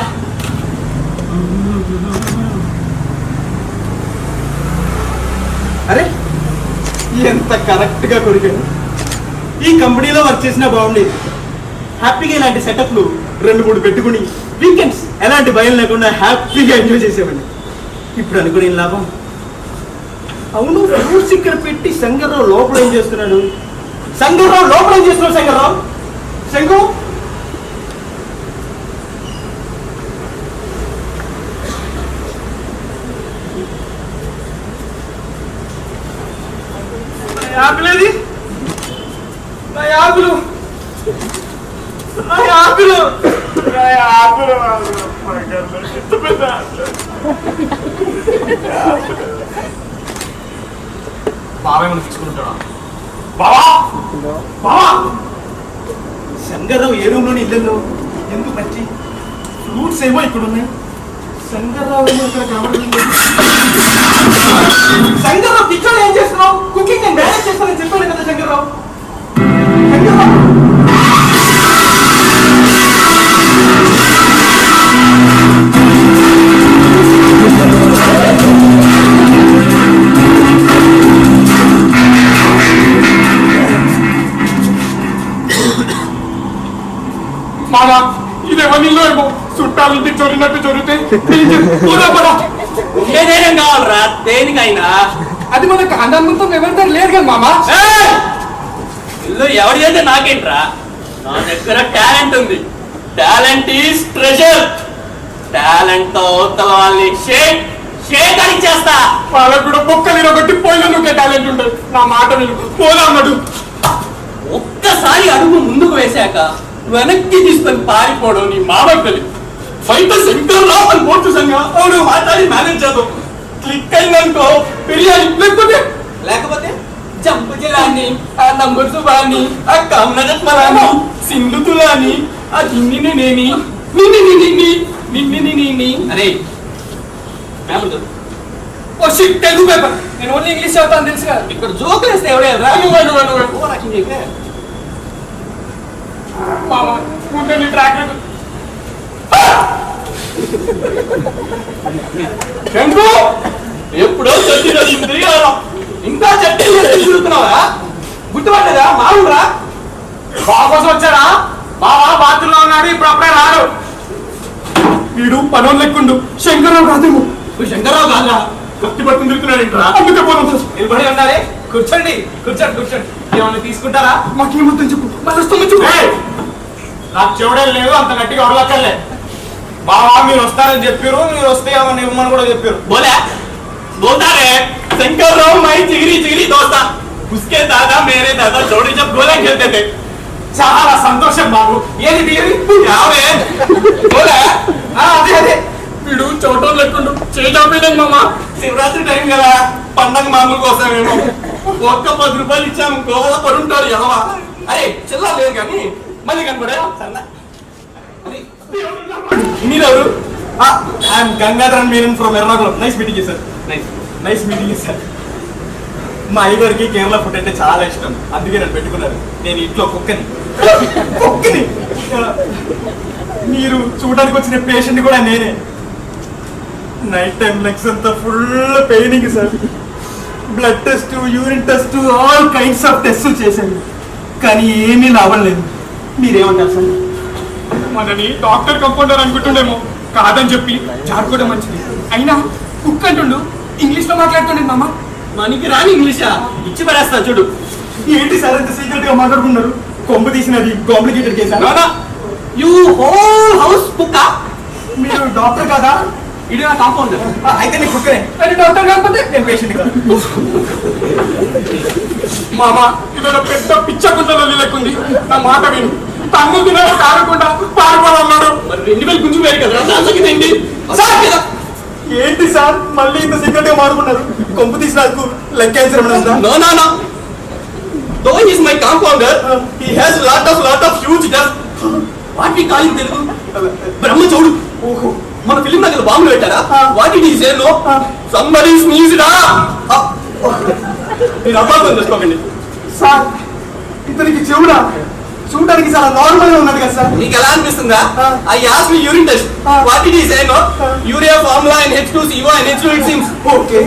అరే ఎంత కరెక్ట్ గా కొరికాను. ఈ కంపెనీలో వర్క్ చేసినా బాగుండేది. హ్యాపీగా ఇలాంటి సెటప్లు 2-3 పెట్టుకుని వీకెండ్స్ ఎలాంటి భయం లేకుండా హ్యాపీగా ఎంజాయ్ చేసేవాడిని. ఇప్పుడు అనుకునే లాభం. అవును ఫ్రూట్స్ ఇక్కడ పెట్టి శంకర్రావు లోపల ఏం చేస్తున్నాడు? శంకర్రావు లోపల ఏం చేస్తున్నాడు? శంకర్రావు శంకు యాపిల్ నా యాపిల్ నా యాపిల్ నా యాపిల్ బావే మనం తీసుకుంటాడా? బావా బావా శంకర్రావు ఏ రూమ్ లోని ఇళ్ళల్లో ఎందుకు మంచి ఫ్రూట్స్ ఏమో ఇక్కడ ఉన్నాయి. శంకర్రావు ఏమో ఇక్కడ కనబడుతుంది. శంకర్రావు కిచెన్ ఏం చేస్తున్నావు? కుకింగ్ నేను మేనేజ్ చేస్తానని చెప్పాను కదా శంకర్రావు. శంకర్రావు మామా ఇదేమో ఏమో చుట్టాలంటే చొరినట్టు చొరితే ఏదైనా కావాలరా దేనికైనా. అది మన కాండాంతో ఎవరి దగ్గర లేదు కదా మామా. ఇల్లు ఎవరి అయితే నాకేంట్రా. నా దగ్గర టాలెంట్ ఉంది. Talent is treasure. టాలెంట్ తో అవతల వాళ్ళని షేక్ అని చేస్తా. వాళ్ళకు కూడా బొక్కలు ఒకటి పోయిన నువ్వే టాలెంట్ ఉంటుంది. నా మాట విను పోదా అన్నాడు. ఒక్కసారి అడుగు ముందుకు వేశాక వెనక్కి తీసుకొని పారిపోవడం నీ మామకు తెలియదు. ఫైట్ శంకర్రావు అని పోర్చు సంఘం అవును మాట్లాడి మేనేజ్ చేద్దాం. క్లిక్ అయిందనుకో బిర్యానీ లేకపోతే జంపు జిలాని ఆ నంబర్ సుబాని ఆ కమనజత్మలాని సింధుతులాని ఆ దిన్ని నేని నిన్ని అరే paper oh shit Telugu paper. నేను ఓన్లీ ఇంగ్లీష్ చదువుతాను తెలుసు కదా. ఇక్కడ జోకులు వేస్తే ఎవడే ఎప్పుడో చెట్టు ఇంకా చెట్టు తిరుగుతున్నావా? గుర్తుపట్టలేదా? మామూలురా బాగా కోసం వచ్చాడా? బావా బాత్రూంలో ఉన్నాడు. ఇప్పుడు అప్పుడే రాడు. వీడు పనోళ్ళు లెక్కుండు. శంకర్రావు కాదేమో. శంకర్రావు కాదా? కత్తి పట్టుకుని తిరుగుతున్నాడు ఇంట్రా. అందుకే పోను నిలబడి ఉన్నారే. కూర్చోండి కూర్చోండి కూర్చోండి. ఏమన్నా తీసుకుంటారా? మాకేమొద్దని చెప్పు. మరి వస్తామని చెప్పు. నాకు చెవడం లేదు. అంత గట్టిగా అడగక్కర్లే. బావా మీరు వస్తారని చెప్పారు. మీరు వస్తే ఏమన్నా ఇవ్వమని కూడా చెప్పారు. బోలే బోల్తారే శంకర్రావు మై చిగిరి దోస్తా. उसके दादा मेरे दादा जोड़ी जब गोला खेलते थे. చాలా సంతోషం బాబు. ఏది తీరి యావే బోలే అదే అదే వీడు చోటో లెక్కుండు. చేజాపేయలేదు మామ. శివరాత్రి టైం కదా పండగ మామూలు కోసమేమో ఒక్క 10 రూపాయలు ఇచ్చాము. గోవా పడుంటాడు ఎదవా. అరే చిల్లా లేదు కానీ మళ్ళీ కనపడే మీరెవరు? I'm Gangadharan Meeran from Ernakulam. Nice meeting sir. Nice meeting sir. మా అయ్యగారికి కేరళ ఫుడ్ అంటే చాలా ఇష్టం. అందుకే నన్ను పెట్టుకున్నారు. నేను ఇంట్లో కుక్కని. మీరు చూడడానికి వచ్చిన పేషెంట్ కూడా నేనే. నైట్ టైం లెగ్స్ అంతా full paining sir. Blood test urine test all kinds of test చేశాను. కానీ ఏమీ లాభం లేదు. మీరేమంటారు సార్? మనని డాక్టర్ కంపౌండర్ అనుకుంటుండేమో, కాదని చెప్పి జారుకోవడం మంచిది. అయినా కుక్ అంటుండు, ఇంగ్లీష్ లో మాట్లాడుతుండే మామ. మనకి రాని ఇంగ్లీషా ఇచ్చి పడేస్తా చూడు. ఏంటి సార్ అంత సీక్రెట్ గా మాట్లాడుకున్నారు? కొంప తీసినది కాంప్లికేటెడ్ కేసా? యూ హోల్ హౌస్ కుక్క. మీరు డాక్టర్ కాదా? ఇది నా కాంపౌండర్. అయితే నేను కుక్కనే. కానీ డాక్టర్ కాకపోతే నేను పేషెంట్ కాదు. మామ ఇదొక పెద్ద పిచ్చ గుంటలో లెక్కుంది. నా మాట విను. తన్ను తినక కారకుండా పారిపోవాలన్నాడు. మరి 2000 గుంజు వేరు కదా, దానికి ఏంటి సార్ కదా? ఏంటి సార్ మళ్ళీ ఇంత సీక్రెట్ గా మాట్లాడుకున్నారు? కొంప తీసినందుకు లెక్కేంచడం No, no, no. Though he is my compounder, he has lot of huge dust. What we call in Telugu? బ్రహ్మచోడు. ఓహో, మన ఫిలిం దగ్గర బాంబులు పెట్టారా? What did he say? No. Somebody sneezed. మీరు అపార్థం చేసుకోకండి. సార్ ఇతనికి చెవుడా? చూడడానికి చాలా నార్మల్ గా ఉన్నది కదా సార్? మీకు ఎలా అనిపిస్తుందా? I asked me urine test. What did he say? No. Urea formula and H2CO and H2 it seems. Okay.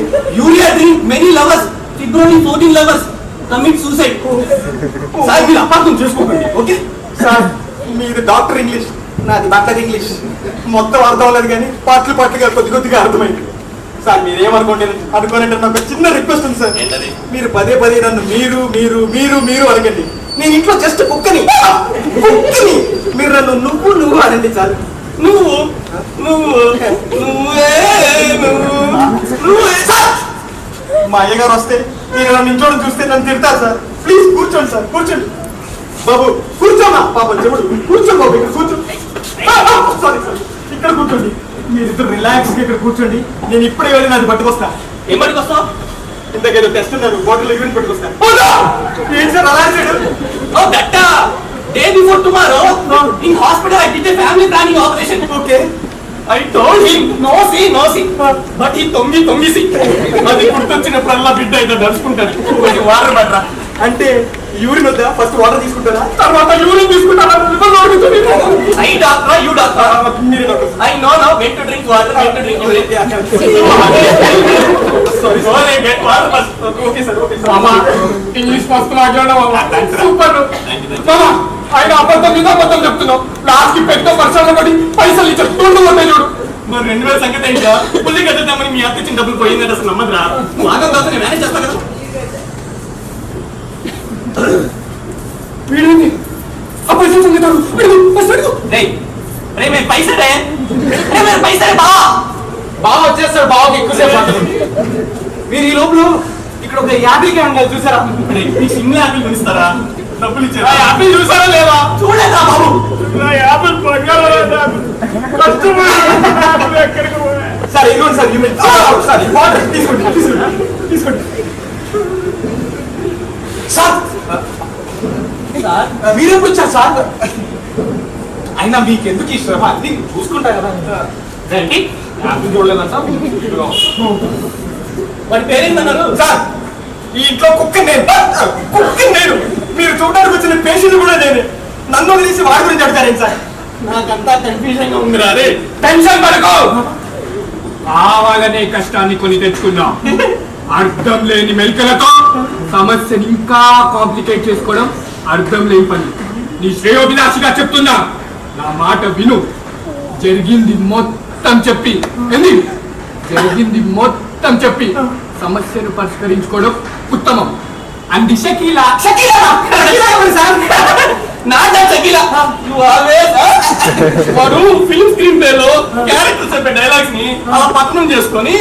Urea drink many lovers. February 14 lovers commit suicide. Sir మీరు అపార్థం చేసుకోకండి. ఓకే సార్ మీది doctor English, నాది doctor English. మొత్తం అర్థం అవ్వలేదు కానీ పాటలుగా కొద్దిగా అర్థమైంది. సార్ మీరేమనుకోండి అనుకోనంటే నాకు ఒక చిన్న రిక్వెస్ట్ ఉంది సార్. మీరు పదే నన్ను మీరు మీరు మీరు మీరు అనకండి. నేను ఇంట్లో జస్ట్ కుక్కని. మీరు నన్ను నువ్వు అనండి చాలు. నువ్వు నువ్వే సార్, మా అయ్యగారు వస్తే మీరు నన్ను ఇంట్లో చూస్తే నన్ను తిడతారు సార్. ప్లీజ్ కూర్చోండి సార్, కూర్చోండి. బాబు కూర్చోమా, పాపం చెవుడు కూర్చో బాబు, ఇక్కడ కూర్చో. సారీ సార్, ఇక్కడ కూర్చోండి. మీరిద్దరు రిలాక్స్ గా ఇక్కడ కూర్చోండి. నేను ఇప్పుడే వెళ్ళి నాది పట్టుకొస్తా. ఏం పట్టుకొస్తావు? ఇంతకేదో టెస్ట్ ఉన్నారు, బాటిల్ యూరిన్ పట్టుకొస్తా. ఏంటి సార్ అలా చేయడు? Oh, that day before tomorrow, in hospital I did a family planning operation. Okay. I told him, no see. But he తొంగి see. అది గుర్తొచ్చినప్పుడల్లా బిడ్డ అయితే నడుచుకుంటాడు. వాటర్ పడరా అంటే యూరిన్ వద్దా? ఫస్ట్ వాటర్ తీసుకుంటారా? తర్వాత యూరిన్ తీసుకుంటారా? I doctor, you doctor. మీరే doctor. I know now when to drink water, when to drink urine. Sorry So I get water first. Okay sir, okay sir. మామా English first మాట్లాడడం super. మామా ఆయన అబద్ధం చెప్తున్నావు. లాస్ట్ కి పెద్ద పర్సన్ ఒకటి పైసలు ఇచ్చి తోడు చూడు. మరి 2000 సంగతి ఏంటో పుల్లి కట్టేద్దామని మీ అత్త ఇచ్చిన డబ్బులు పోయిందంటే అసలు నమ్మదురా. మాగం కాదు, నేను మేనేజ్ చేస్తా కదా. వీడింది ఆ పైసలు సంగతాడు. పైసరే బాగా వచ్చేస్తాడు. బాగా ఎక్కువసేపు పడుతుంది. మీరు ఈ లోపల ఇక్కడ ఒక యాపిల్ కి ఉండాలి చూసారా? మీకు సిమ్లా యాపిల్ కొనిస్తారా? డబ్బులు ఇచ్చారా? యాపిల్ చూసారా లేదా? చూడలేదా బాబు? యాపిల్ సార్ ఇదిగోండి సార్, సార్ వాటర్ తీసుకోండి. సార్ మీరెప్పుడు వచ్చారు సార్? అయినా మీకు ఎందుకు ఈ శ్రమ? అన్ని చూసుకుంటా కదా. యాపిల్ చూడలేదంట. వాడి పేరేంటన్నారు? సార్ ఈ ఇంట్లో కుక్క నేను. మీరు చూడడానికి వచ్చిన పేషెంట్ కూడా నేనే. నన్ను వదిలేసి వాడి గురించి అడతారేంటి సార్? నాకంతా కన్ఫ్యూజన్ గా ఉందిరా. రే టెన్షన్ పడకు. కావాలనే కష్టాన్ని కొని తెచ్చుకున్నాం. అర్థం లేని మెలికలతో సమస్యని ఇంకా కాంప్లికేట్ చేసుకోవడం అర్థం లేని పని. నీ శ్రేయోభిలాషిగా చెప్తున్నా, నా మాట విను. జరిగింది మొత్తం చెప్పి సమస్యను పరిష్కరించుకోవడం ఉత్తమం. అంది షకీలా. వాడు ఫిల్మ్ స్క్రీన్ ప్లే లో క్యారెక్టర్స్ చెప్పే డైలాగ్స్ ని అలా పట్టణం చేసుకొని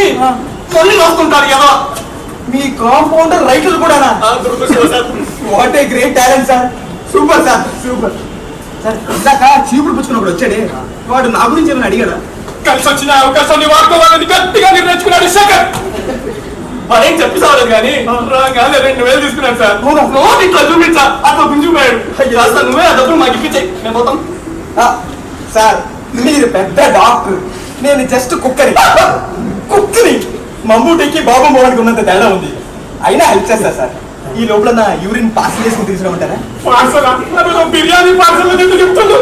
కొన్ని వస్తుంటారు కదా. మీ కాంపౌండర్ రైతులు కూడా. What a great talent sir. Super sir, super sir. ఇందాక చీపుడు పుచ్చుకున్నప్పుడు వచ్చాడే, వాడు నా గురించి ఏమైనా అడిగాడా? కలిసి వచ్చిన అవకాశాన్ని వాడుకోవాలని గట్టిగా నిర్ణయించుకున్నాడు శేఖర్. వాడేం చెప్పి సావలేదు కానీ రాగానే 2000 తీసుకున్నాడు సార్. నోట్ ఇట్లా చూపించా, అట్లా గుంజుకుపోయాడు. కాస్త నువ్వే ఆ డబ్బులు మాకు ఇప్పించాయి, మేము పోతాం. సార్ మీరు పెద్ద డాక్టర్, నేను జస్ట్ కుక్కని. మమ్మూటికి బాబు మోహన్కి ఉన్నంత తేడా ఉంది. అయినా హెల్ప్ చేస్తా సార్. ఈ లోపల నా యూరిన్ పార్సల్ చేసుకుని తీసుకురామంటారా? బిర్యానీ పార్సల్ చెప్తాను.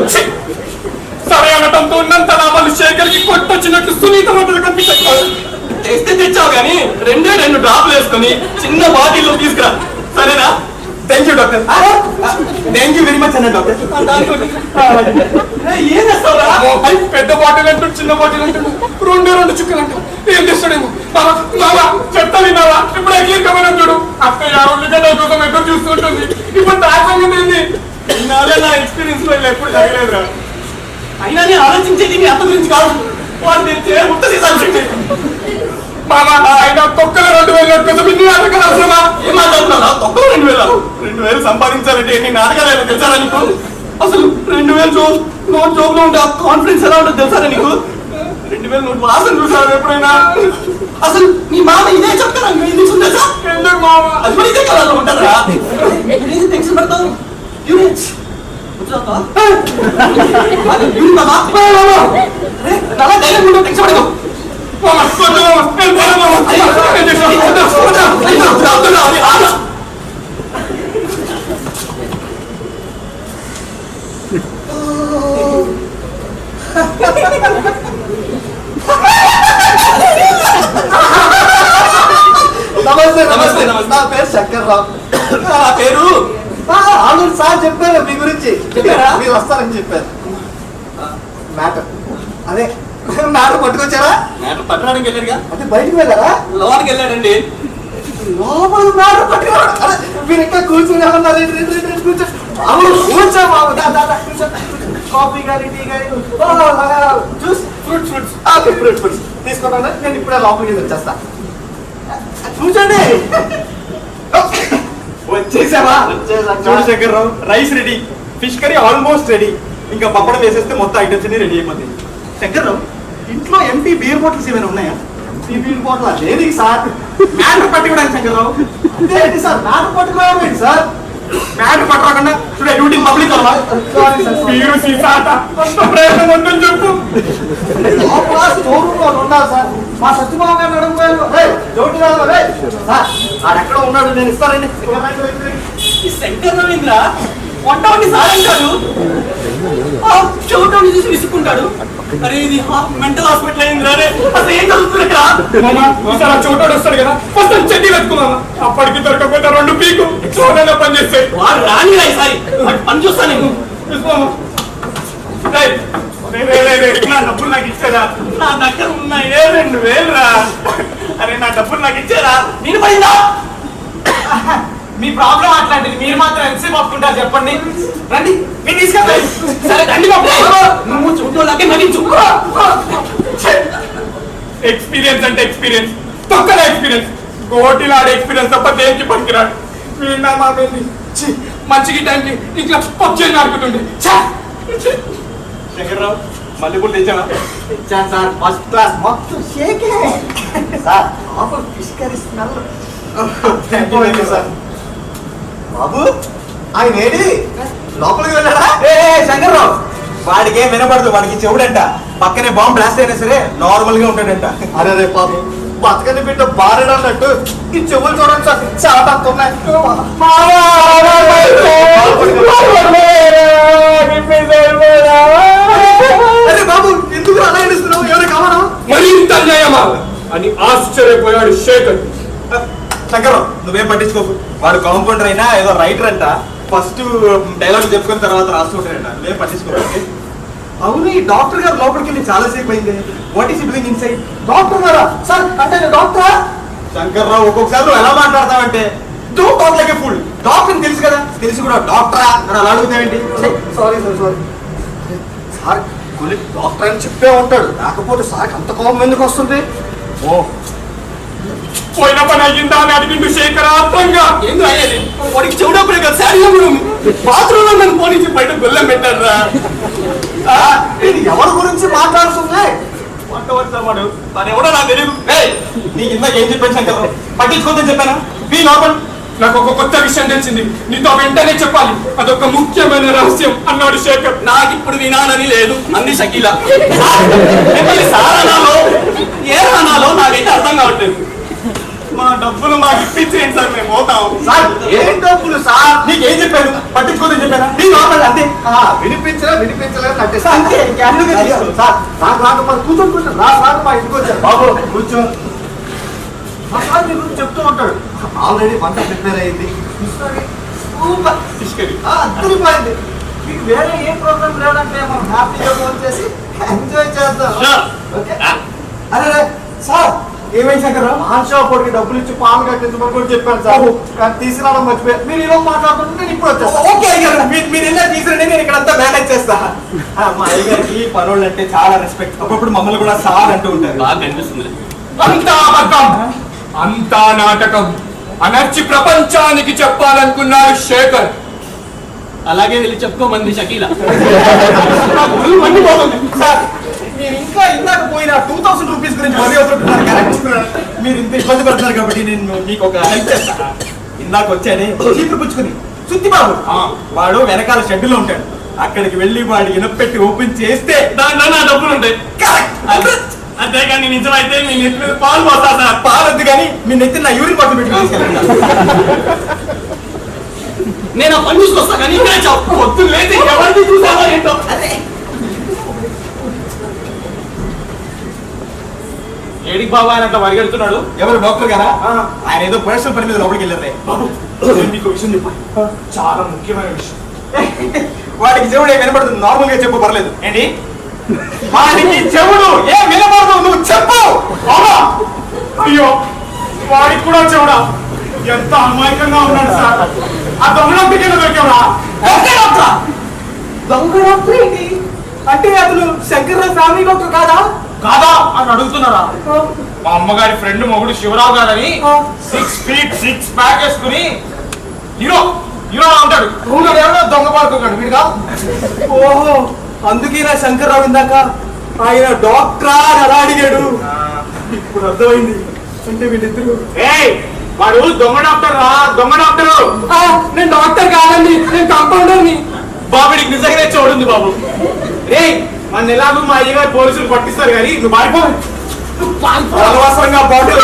సరే అనటంతో ఉన్నంత నామాలు శేఖర్కి కొట్టొచ్చినట్టు సునీత మొదలు కనిపించారు. తెస్తే తెచ్చావు కానీ 2 డ్రాప్లు వేసుకొని చిన్న బాటిల్లో తీసుకురా, సరేనా? Thank you doctor, thank you very much అన్న డాక్టర్. ఏం చేస్తావురా? పెద్ద బాటిల్ అంటూ చిన్న బాటిల్ అంటూ రెండు చుక్కలు అంటూ ఏం చేస్తాడేమో. బాబా చెప్తా విన్నావా? ఇప్పుడు ఎగ్లీర్ కమనం చూడు, అత్తయ్య ఉల్లిగడ్డ కోసం ఎదురు చూస్తుంటుంది. ఇప్పుడు తాగండి నాదే, నా ఎక్స్పీరియన్స్ లో ఇలా ఎప్పుడు జరగలేదురా. అయినా నేను ఆలోచించేది మీ అత్త గురించి కాదు, వాడు తెచ్చే ముట్ట తీసాల్సింది. బాబా ఆయన తొక్కలు 2000 కోసం ఇన్ని నాటకాలు అవసరమా? ఏం మాట్లాడుతున్నా? తొక్కలు 2000 సంపాదించాలంటే ఎన్ని నాటకాలు తెలుసారా నీకు? అసలు 2000 నోట్ జోబులో ఉంటే కాన్ఫిడెన్స్ ఎలా ఉంటుంది తెలుసారా నీకు? 2000 నోట్ వాసన చూసారు ఎప్పుడైనా? అసలు మీ మామ ఇదే చెప్తారా? ఎందుకు మామ అది కూడా ఇదే కదా ఉంటారా? టెన్షన్ పడతావు నమస్తే నమస్తే నమస్తే, నా పేరు శంకర్రావు. నా పేరు ఆల్రెడీ సార్ చెప్పారు మీ గురించి, మీరు వస్తారని చెప్పారు. మ్యాటర్ అదే మ్యాటర్ పట్టుకొచ్చారా? మ్యాటర్ పట్టడానికి వెళ్ళారుగా, అంటే బయటికి వెళ్ళారా? లోనికి వెళ్ళాడండి. లోపల మ్యాటర్ పట్టుకున్నాడు. అరే మీరు ఇంకా కూర్చుని ఏమన్నారు? కూర్చో కూర్చో బాబు, కాఫీ కానీ టీ కానీ జ్యూస్ ఫ్రూట్స్ ఫ్రూట్స్ తీసుకుంటాను. నేను ఇప్పుడే లోపలికి వచ్చేస్తా. కూర్చోండి. వచ్చేసావా? చూడు Shankarrao, rice ready, fish curry almost ready, ఇంకా పప్పడం వేసేస్తే మొత్తం ఐటమ్స్ అన్ని రెడీ అయిపోతాయి. శంకర్రావు, ఇంట్లో ఎంటీ బీర్ బాటిల్స్ ఏమైనా ఉన్నాయా? ఈ బీర్ బాటిల్ అదేది సార్? మ్యాటర్ పట్టుకోవడానికి శంకర్రావు. అదేంటి సార్ మ్యాటర్ పట్టుకోవడం సార్? మ్యాటర్ పట్టుకోకుండా చూడ డ్యూటీ పబ్లిక్ సారీ సార్, ప్రయత్నం ఉందని చెప్పు. లోపల స్టోర్ రూమ్ లో ఉన్నారు సార్. మా సత్యబాబు గారిని అడుగుపోయారు. డ్యూటీ సార్ ఆడెక్కడ ఉన్నాడు, నేను ఇస్తానండి. ఈ శంకర్ రవీంద్ర వంట వంటి సాధించాడు, చోటు చూసి విసుకుంటాడు. అరే ఇది మెంటల్ హాస్పిటల్ అయింది. అరే అసలు ఏం చదువుతున్నా చోటోడు వస్తాడు కదా, ఫస్ట్ చెడ్డీ వెతుకున్నామా, అప్పటికి దొరకకపోతే 2 పీకు చోటైనా పని చేస్తాయి. వాడు రాని సారి పని చూస్తాను నేను. నా డబ్బులు నాకు ఇచ్చారా? నా దగ్గర ఉన్నాయే 2000 రా. అరే నా డబ్బులు నాకు ఇచ్చారా? నేను పడిందా? మీ ప్రాబ్లం అట్లాంటిది, మీరు మాత్రం ఎంతసేపు ఒప్పుకుంటారు చెప్పండి. రండి మీరు తీసుకెళ్ళండి. సరే రండి బాబు, నువ్వు చూడలాగే నటించు. ఎక్స్పీరియన్స్ అంటే ఎక్స్పీరియన్స్, తొక్కల ఎక్స్పీరియన్స్, గోటిలాడే ఎక్స్పీరియన్స్ తప్ప దేనికి పనికిరాడు. వీళ్ళ మా మంచికి టైంకి ఇట్లా పచ్చేది ఆడుకుంటుండే. శంకర్రావు, మల్లెపూలు తెచ్చావా? ఇచ్చాను సార్, ఫస్ట్ క్లాస్, మొత్తం షేకే సార్. లోపల ఫిష్ కర్రీ స్మెల్ సార్. బాబు ఆయన ఏడి లోపలికి వెళ్ళాడా? శంకర్రావు, వాడికి ఏం వినపడదు, వాడికి చెవుడంట. పక్కనే బాంబు బ్లాస్ట్ అయినా సరే నార్మల్ గా ఉంటాడంట. అరే రే పాపం, బతకని బిడ్డ బారేడన్నట్టు ఈ చెవులు చూడండి సార్, చాలా తక్కువ ఉన్నాయి. అరే బాబు, ఎందుకు అలా ఏడుస్తున్నావు? ఎవరు కావాలా? మరి ఇంత అన్యాయమా అని ఆశ్చర్యపోయాడు శేఖర్. శంకర్రావు, నువ్వేం పట్టించుకోకు, వాడు కాంపౌండర్ అయినా ఏదో రైటర్ అంట. ఫస్ట్ డైలాగ్ చెప్పుకున్న తర్వాత రాస్తుంటాడంట, నువ్వేం పట్టించుకోవాలి. అవును, ఈ డాక్టర్ గారు లోపలికి వెళ్ళి చాలా సేపు అయింది. What is doing inside? Doctor గారా సార్? అంటే డాక్టరా? శంకర్రావు, ఒక్కొక్కసారి నువ్వు ఎలా మాట్లాడతావంటే don't talk like a fool. Doctor తెలుసు కదా, తెలిసి కూడా డాక్టరా అని అలా అడుగుతావేంటి? Sorry sir, sorry sir. కొన్ని డాక్టర్ అని చెప్పే ఉంటాడు, కాకపోతే సార్ అంత కోపం ఎందుకు వస్తుంది? ఓ పోయిన పని అయ్యిందా అని అడిగిండు శేఖర్ ఆత్రంగా. ఏందో అయ్యేది, వాడికి చెవుడప్పుడే కదా శారీలో కూడా బాత్రూంలో నన్ను పోనీ బయట గొల్లం పెట్టారా? ఇది ఎవరి గురించి మాట్లాడుతుంది? వాడు తను ఎవడో నాకు తెలియదు. నీకు ఇందాక ఏం చెప్పాను శంకర్రావు? పట్టించుకోదని చెప్పానా? Be normal. నాకు ఒక కొత్త విషయం తెలిసింది, నీతో వెంటనే చెప్పాలి, అదొక ముఖ్యమైన రహస్యం అన్నాడు శేఖర్. నాకు ఇప్పుడు వినాలని లేదు అంది షకీల. సారానాలో ఏ రానాలో నాకైతే అర్థం కావట్లేదు. మా డబ్బులు మాకు ఇప్పించేయండి సార్, మేము పోతాం. సార్ ఏం డబ్బులు సార్? నీకేం చెప్పాను? పట్టించుకోదని చెప్పానా? నీ నార్మల్ అంతే. వినిపించలేదు అంటే సార్ అంతే. సార్ నాకు రాక మరి కూర్చొని రా సార్, మా ఇంటికి వచ్చారు. బాబు కూర్చో. మా సార్ మీ గురించి చెప్తూ ఉంటాడు. ఆల్రెడీ వంట ప్రిపేర్ అయింది, సూపర్ తీసుకెళ్ళి అద్దరిపోయింది. మీకు వేరే ఏ ప్రోగ్రామ్ లేదంటే మనం హ్యాపీగా ఫోన్ చేసి ఎంజాయ్ చేద్దాం. Sure. ఓకే అరే సార్ ఏమైంది శంకర్రావు? ఆన్ షాప్ వాడికి డబ్బులు ఇచ్చి పాలు కట్టించమని కూడా చెప్పాను సార్. కానీ తీసుకురావడం మర్చిపోయా. మీరు ఈరోజు మాట్లాడుతుంటే నేను ఇప్పుడు వచ్చేస్తాను. ఓకే అయ్యారు, మీరు ఎలా తీసుకురండి, నేను ఇక్కడ అంతా మేనేజ్ చేస్తా. మా అయ్యగారికి పనులు అంటే చాలా రెస్పెక్ట్. అప్పుడప్పుడు మమ్మల్ని కూడా సార్ అంటూ ఉంటారు. బాగా కనిపిస్తుంది. అంతా అబద్ధం, అంతా నాటకం. అనర్చి ప్రపంచానికి చెప్పాలనుకున్నారు శేఖర్. అలాగే వెళ్ళి చెప్పుకోమంది షకీలా. సార్ మీరు ఇంకా ఇందాక పోయిన 2000 రూపీస్ గురించి మరీ అవుతుంటున్నారు. కరెక్ట్, మీరు ఇంత ఇబ్బంది పడుతున్నారు కాబట్టి నేను మీకు ఒక హెల్ప్ చేస్తాను. ఇందాక వచ్చానే చీపురు పుచ్చుకుని సుత్తి బాబు, వాడు వెనకాల షెడ్యూల్లో ఉంటాడు. అక్కడికి వెళ్ళి వాడి ఇనపెట్టి ఓపెన్ చేస్తే దాంట్లో నా డబ్బులు ఉంటాయి. అంతేగాని నిజమైతే మీ నెత్తి మీద పాలు పోతా సార్. పాలొద్దు కానీ మీ నెత్తి నా యూరిన్ బాటిల్ పెట్టి తీసుకెళ్ళండి. నేను ఆ పని చూసుకొస్తా కానీ ఇంకా పొద్దున్న లేచి ఎవరికి చూసావా ఏంటో. ఏడికి బాబా ఆయన అంత పరిగెడుతున్నాడు. ఎవరు డాక్టర్ గారా? ఆయన ఏదో పర్సనల్ పని మీద లోపలికి వెళ్ళారే. బాబు నేను మీకు విషయం చెప్పాలి, చాలా ముఖ్యమైన విషయం. వాడికి చెవుడు ఏం వినపడుతుంది, నార్మల్ గా చెప్పు, పర్లేదు. ఏంటి? వాడికి చెవుడు ఏం వినపడదు, నువ్వు చెప్పు. అవునా? అయ్యో వాడికి కూడా చెవుడా? ఎంత అమాయకంగా ఉన్నాడు సార్. ఆ దొంగ కింద దొరికేవరా? దొంగ డాక్టర్ ఏంటి? అంటే అతను శంకర్రావు ఫ్యామిలీ డాక్టర్ కాదా? కాదా అని అడుగుతున్నారా? మా అమ్మగారి ఫ్రెండ్ మొగుడు శివరావు గారని 6 feet 6 ప్యాక్ వేసుకుని హీరో హీరోలా ఉంటాడు. ఎవరో దొంగ పడుతున్నాడు వీడుగా. ఓహో, అందుకే నా శంకర్రావు ఇందాక ఆయన డాక్టరా అని అలా అడిగాడు. ఇప్పుడు అర్థమైంది. అంటే వీళ్ళిద్దరు ఏయ్ వాడు దొంగ డాక్టర్ రా, దొంగ డాక్టర్. నేను డాక్టర్ కాదండి, నేను కాంపౌండర్ని. బాబుడికి నిజంగానే చూడుంది బాబు. ఏయ్ మన ఎలాగో మా అయ్యగారు పోలీసులు పట్టిస్తారు కానీ నువ్వు పారిపో. అనవసరంగా బాటిల్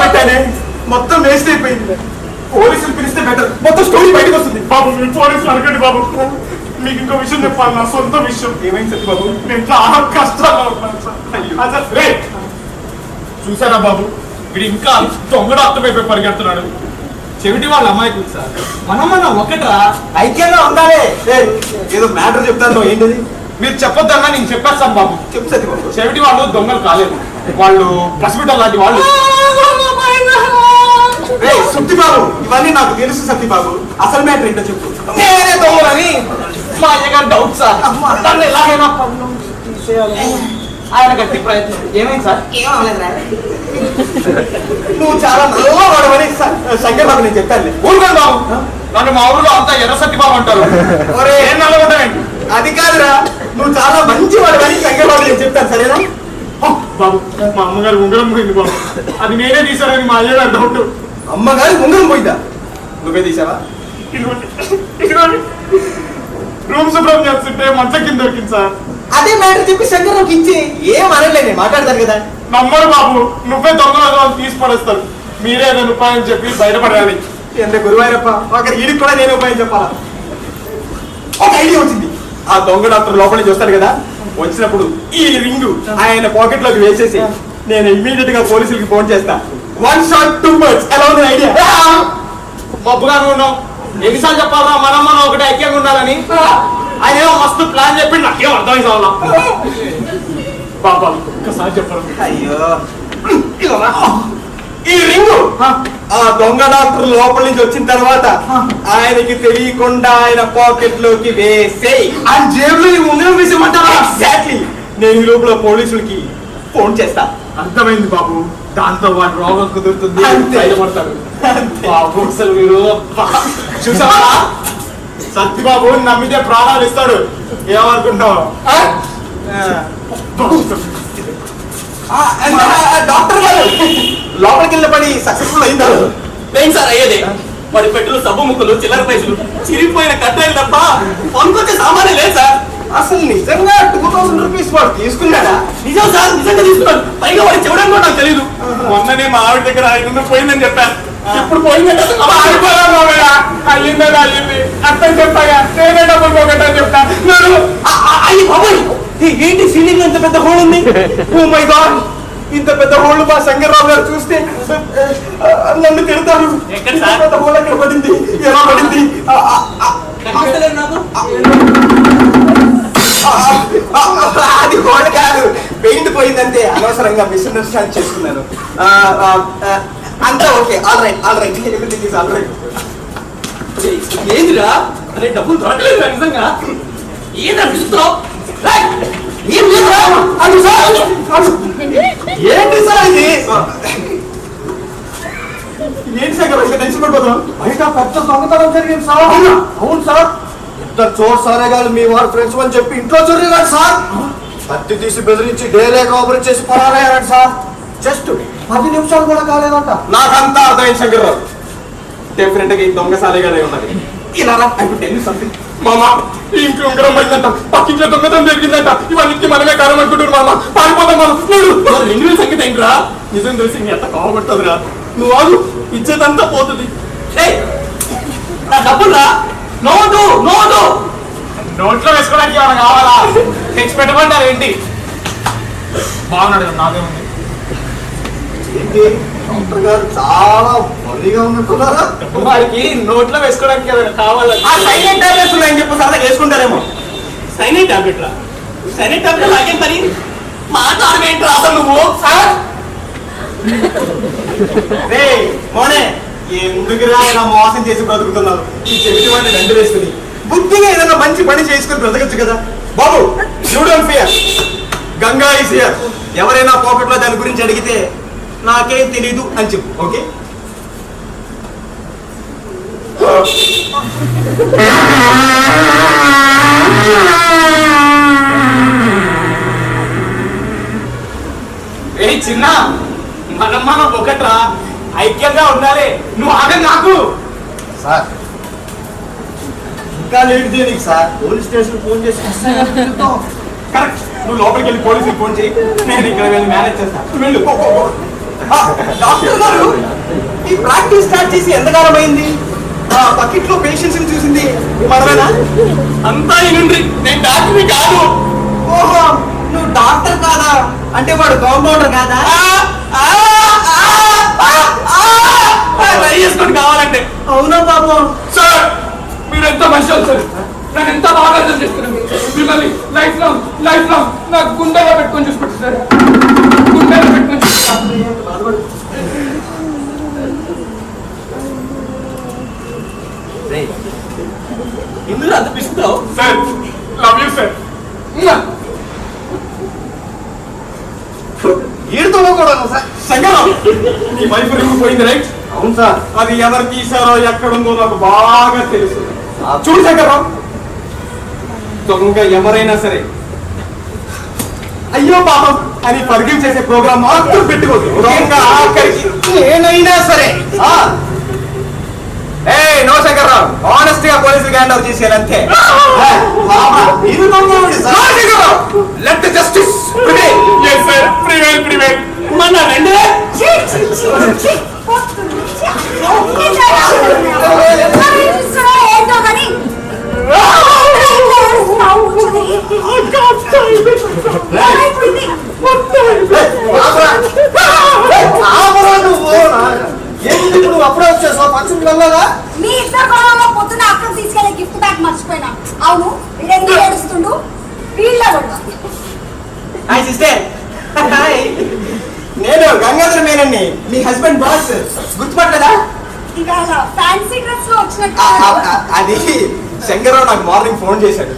పెట్టానే, మొత్తం వేస్ట్ అయిపోయింది. పోలీసులు పిలిస్తే బెటర్, మొత్తం స్టోరీ బయటకు వస్తుంది. బాబు మీరు పోలీసులు అనకండి బాబు. మీకు ఇంకో విషయం చెప్పాలి, నా సొంత విషయం. ఏమైంది సత్య బాబు? నేను చాలా కష్టాల్లో ఉన్నాను సార్. అసలు రేయ్, చూసారా బాబు వీడు ఇంకా దొంగ డాక్టర్ వైపు పరిగెడుతున్నాడు. చెవిటి వాళ్ళ అమ్మాయి సార్. మనం ఒకటరా ఐక్యంగా ఉండాలి. ఏదో మ్యాటర్ చెప్తాను, ఏంటది? మీరు చెప్పొద్దన్నా నేను చెప్పేస్తాను బాబు. చెప్పు సత్య బాబు. చెవిటి వాళ్ళు దొంగలు కాలేదు, వాళ్ళు హాస్పిటల్ లాంటి వాళ్ళు. సుత్తి బాబు, ఇవన్నీ నాకు తెలుసు సత్య బాబు. అసలు మ్యాటర్ ఏంటో చెప్పు. నేనే దొంగలని మా అయ్యగారు డౌట్ సార్. దాన్ని ఎలాగైనా పనులు తీసేయాలి ఆయన గట్టి ప్రయత్నం. ఏమైంది సార్? నువ్వు చాలా నల్లవాడవని శంకర్ బాబు నేను చెప్పాను. ఊరుకోండి బాబు, నన్ను మా ఊళ్ళో అంతా ఎర్ర సత్తి బాబు అంటారు. ఏం నల్లగొంటాయండి? అది కాదురా, నువ్వు చాలా మంచి వాడవని శంకర్ బాబు నేను చెప్తాను, సరేనా? బాబు మా అమ్మగారు ఉంగరం పోయింది బాబు, అది నేనే తీసానని మా అయ్యగారు డౌట్. అమ్మగారి ఉంగరం పోయిందా? నువ్వే తీసావా? ఇదిగోండి రూమ్ శుభ్రం చేస్తుంటే మంచం కింద దొరికింది సార్. అదే మ్యాటర్ చెప్పి శంకర్రావుకి ఇచ్చి ఏం అనలేదు, మాట్లాడతారు కదా. నమ్మరు బాబు, నువ్వే దొంగలు తీసి పడేస్తారు. మీరే ఏదైనా ఉపాయం చెప్పి బయటపడాలి. ఎంత గురువారప్ప, అక్కడ ఈడికి కూడా నేను ఉపాయం చెప్పాలా? ఒక ఐడియా వచ్చింది. ఆ దొంగ డాక్టర్ లోపల నుంచి వస్తాడు కదా, వచ్చినప్పుడు ఈ రింగు ఆయన పాకెట్ లోకి వేసేసి నేను ఇమీడియట్ గా పోలీసులకి ఫోన్ చేస్తా. 1 shot 2 birds. ఎలా ఉంది ఐడియా? మబ్బుగా ఉన్నాం. ఎన్నిసార్లు చెప్పాలా మనం ఒకటి ఐక్యంగా ఉండాలని? ఆయన ఏమో మస్తు ప్లాన్ చెప్పి నాకేం అర్థం కావాలా? బాబా ఒక్కసారి చెప్పరు. అయ్యో, ఈ రింగు ఆ దొంగ డాక్టర్ లోపల నుంచి వచ్చిన తర్వాత ఆయనకి తెలియకుండా ఆయన పాకెట్ లోకి వేసేయి. ఆ జేబులో ఈ ఉంగరం వేసేమంటారా? ఎగ్జాక్ట్లీ. నేను ఈ లోపల పోలీసులకి ఫోన్ చేస్తా. అర్థమైంది బాబు, దాంతో వాడి రోగం కుదురుతుంది, అంతే. బయటపడతాడు. బాబు అసలు మీరు చూసావా? సత్యబాబు నమ్మితే ప్రాణాలు ఇస్తాడు. ఏమనుకుంటావు? డాక్టర్ గారు లోపలికి వెళ్ళిన పని సక్సెస్ఫుల్ అయిందా? ఏం సార్ అయ్యేది? వాడి పెట్టులు సబ్బు ముక్కలు చిల్లర పైసలు చిరిగిపోయిన కట్టాయి తప్ప పనుకొచ్చే సామానే లేదు సార్. అసలు నిజంగా 2000 రూపీస్ వాడు తీసుకున్నాడా? నిజం సార్, నిజంగా తీసుకున్నాడు. పైగా వాడి చెవడం కూడా నాకు తెలియదు. మొన్ననే మా ఆవిడ దగ్గర 500 పోయిందని చెప్పాను. ఇప్పుడు పోయిందంటే అయ్యిందని అయ్యింది అర్థం చెప్పాగా, నేనే డబ్బులు పోగొట్టని చెప్తాను. అయ్యి బాబాయ్, ఏంటి సీలింగ్ ఎంత పెద్ద హోల్ ఉంది? ఓ మై గాడ్, ఇంత పెద్ద హోళ్ళు మా శంకర్రావు గారు చూస్తే నన్ను తిడతారు. ఎక్కడ ఇంత సార్? పెద్ద హోల్ ఎక్కడ పడింది, ఎలా పడింది? అది హోల్ కాదు, పెయింట్ పోయిందంతే. అనవసరంగా మిస్అండర్స్టాండ్ చేసుకున్నాను. అంతా okay, all right all right, everything is all right. ఏందిరా అరే డబ్బులు దొరకలేదు నిజంగా ఏంద్రా పిలుస్తున్నావు ఏంటి సార్ ఇది? ఏంటి సార్ ఇంకా టెన్షన్ పడిపోతున్నాం? బయట పెద్ద దొంగతనం జరిగింది సార్. అవును సార్, ఇద్దరు చోర్ సారే గారు మీ వారు ఫ్రెండ్స్ అని చెప్పి ఇంట్లో చొరిగాడు సార్. కత్తి తీసి బెదిరించి డేలే కాపరేట్ చేసి పరారయ్యాడు సార్. జస్ట్ 10 నిమిషాలు కూడా కాలేదంట. నాకంతా అర్థమైంది శంకర్రావు. డెఫినెట్ గా ఈ దొంగసాలేగానే ఉన్నది. ఇలా సంథింగ్ మామ ఈ ఇంట్లో ఉంగరం పడిందంట, పక్కింట్లో దొంగతనం జరిగిందంట, ఇవన్నీ మనమే కారణం అనుకుంటున్నారు మామ. పారిపోతాం మనం. 2000 సంగతి ఏంట్రా? నిజం తెలిసి నీ ఎంత కోపడుతుందిరా. నువ్వు ఆగు, ఇచ్చేదంతా పోతుంది. నా డబ్బులు రా. నోటు నోటు నోట్లో వేసుకోవడానికి ఏమైనా కావాలా? తెచ్చి పెట్టమంటారు ఏంటి? బాగున్నాడు కదా, నాదేముంది. ఏంటి డాక్టర్ గారు చాలా బలిగా ఉన్నట్టున్నారా? వారికి నోట్లో వేసుకోవడానికి ఏమైనా కావాలా? సైనైట్ టాబ్లెట్స్ ఉన్నాయని చెప్పి సరదా వేసుకుంటారేమో. సైనైట్ టాబ్లెట్లా? సైనైట్ టాబ్లెట్ లాగే మరి మాట్లాడమేంట్రా అసలు నువ్వు? రే మోనే, ఎందుకురా ఇలా మోసం చేసి బ్రతుకుతున్నావు? ఈ చెవిటి వాడిని రెండు వేసుకుని బుద్ధిగా ఏదైనా మంచి పని చేసుకుని బ్రతకచ్చు కదా బాబు. You don't fear, Ganga is here. ఎవరైనా పాకెట్లో దాని గురించి అడిగితే నాకేం తెలీదు అని చెప్పు, ఓకే? ఏ చిన్న మనం ఒకట్రా, ఐక్యంగా ఉండాలి. నువ్వు ఆగం నాకు. సార్ ఇంకా లేట్ దేనికి సార్? పోలీస్ స్టేషన్ ఫోన్ చేసి కరెక్ట్, నువ్వు లోపలికి వెళ్ళి పోలీసులకు ఫోన్ చేయి, నేను ఇక్కడ వెళ్ళి మేనేజ్ చేస్తాను. వెళ్ళు. డాక్టర్ గారు, ఈ ప్రాక్టీస్ స్టార్ట్ చేసి ఎంతకాలం అయింది? పక్కిట్లో పేషెంట్స్ చూసింది మనమేనా? అంతా ఇనుండ్రి, నేను డాక్టర్ని కాదు. ఓహో, నువ్వు డాక్టర్ కాదా? అంటే వాడు కాంపౌండర్ కాదా? ట్రై చేసుకొని కావాలంటే. అవునా బాబు? సార్ మీరు ఎంత మంచి సార్, నన్ను ఎంత బాగా అర్థం చేసుకున్నాను. మిమ్మల్ని లైఫ్ లాంగ్ నా గుండెలో పెట్టుకొని చూసుకుంటారు సార్, గుండెలో పెట్టుకొని చూసుకుంటాను. ఎందుకు అంత పిస్తున్నావు? Sir love you sir. ఈడుతో కూడా సార్. శంకరం, నీ వైఫ్ రింగ్ పోయింది రైట్? అవును సార్. అది ఎవరు తీశారో ఎక్కడుందో నాకు బాగా తెలుసు. చూడు శంకరం, దొంగ ఎవరైనా సరే అయ్యో పాపం అని ఫర్గివ్ చేసే ప్రోగ్రామ్ మాత్రం పెట్టుకోదు. దొంగ ఆఖరికి నేనైనా సరే. ఏ నో శంకర్రావు, ఆనెస్ట్ గా పోలీసులు హ్యాండ్ ఓవర్ చేసేయాలంతే. మీరు దొంగ sir. Let the justice prevail. yes sir, prevail. మన రెండు ఛీ, ఛీ, ఛీ, ఛీ. పోతుంది. ఛీ. ఏంటో కానీ నువ్వు అప్పుడే వచ్చేసావు ఫంక్షన్ వెళ్ళగా? మీ ఇద్దరు గొడవలో పొద్దున అక్కడ తీసుకెళ్లే గిఫ్ట్ బ్యాగ్ మర్చిపోయినా. అవును, వీడెందుకు ఏడుస్తుండు? వీళ్ళ గొడవ. Hi sister. హాయ్, నేను గంగాధర మేనన్ని, మీ హస్బెండ్ బాస్. గుర్తుపట్టలేదా? ఇవాళ ఫ్యాన్సీ డ్రెస్ లో వచ్చినట్టు అది శంకర్రావు నాకు మార్నింగ్ ఫోన్ చేశాడు.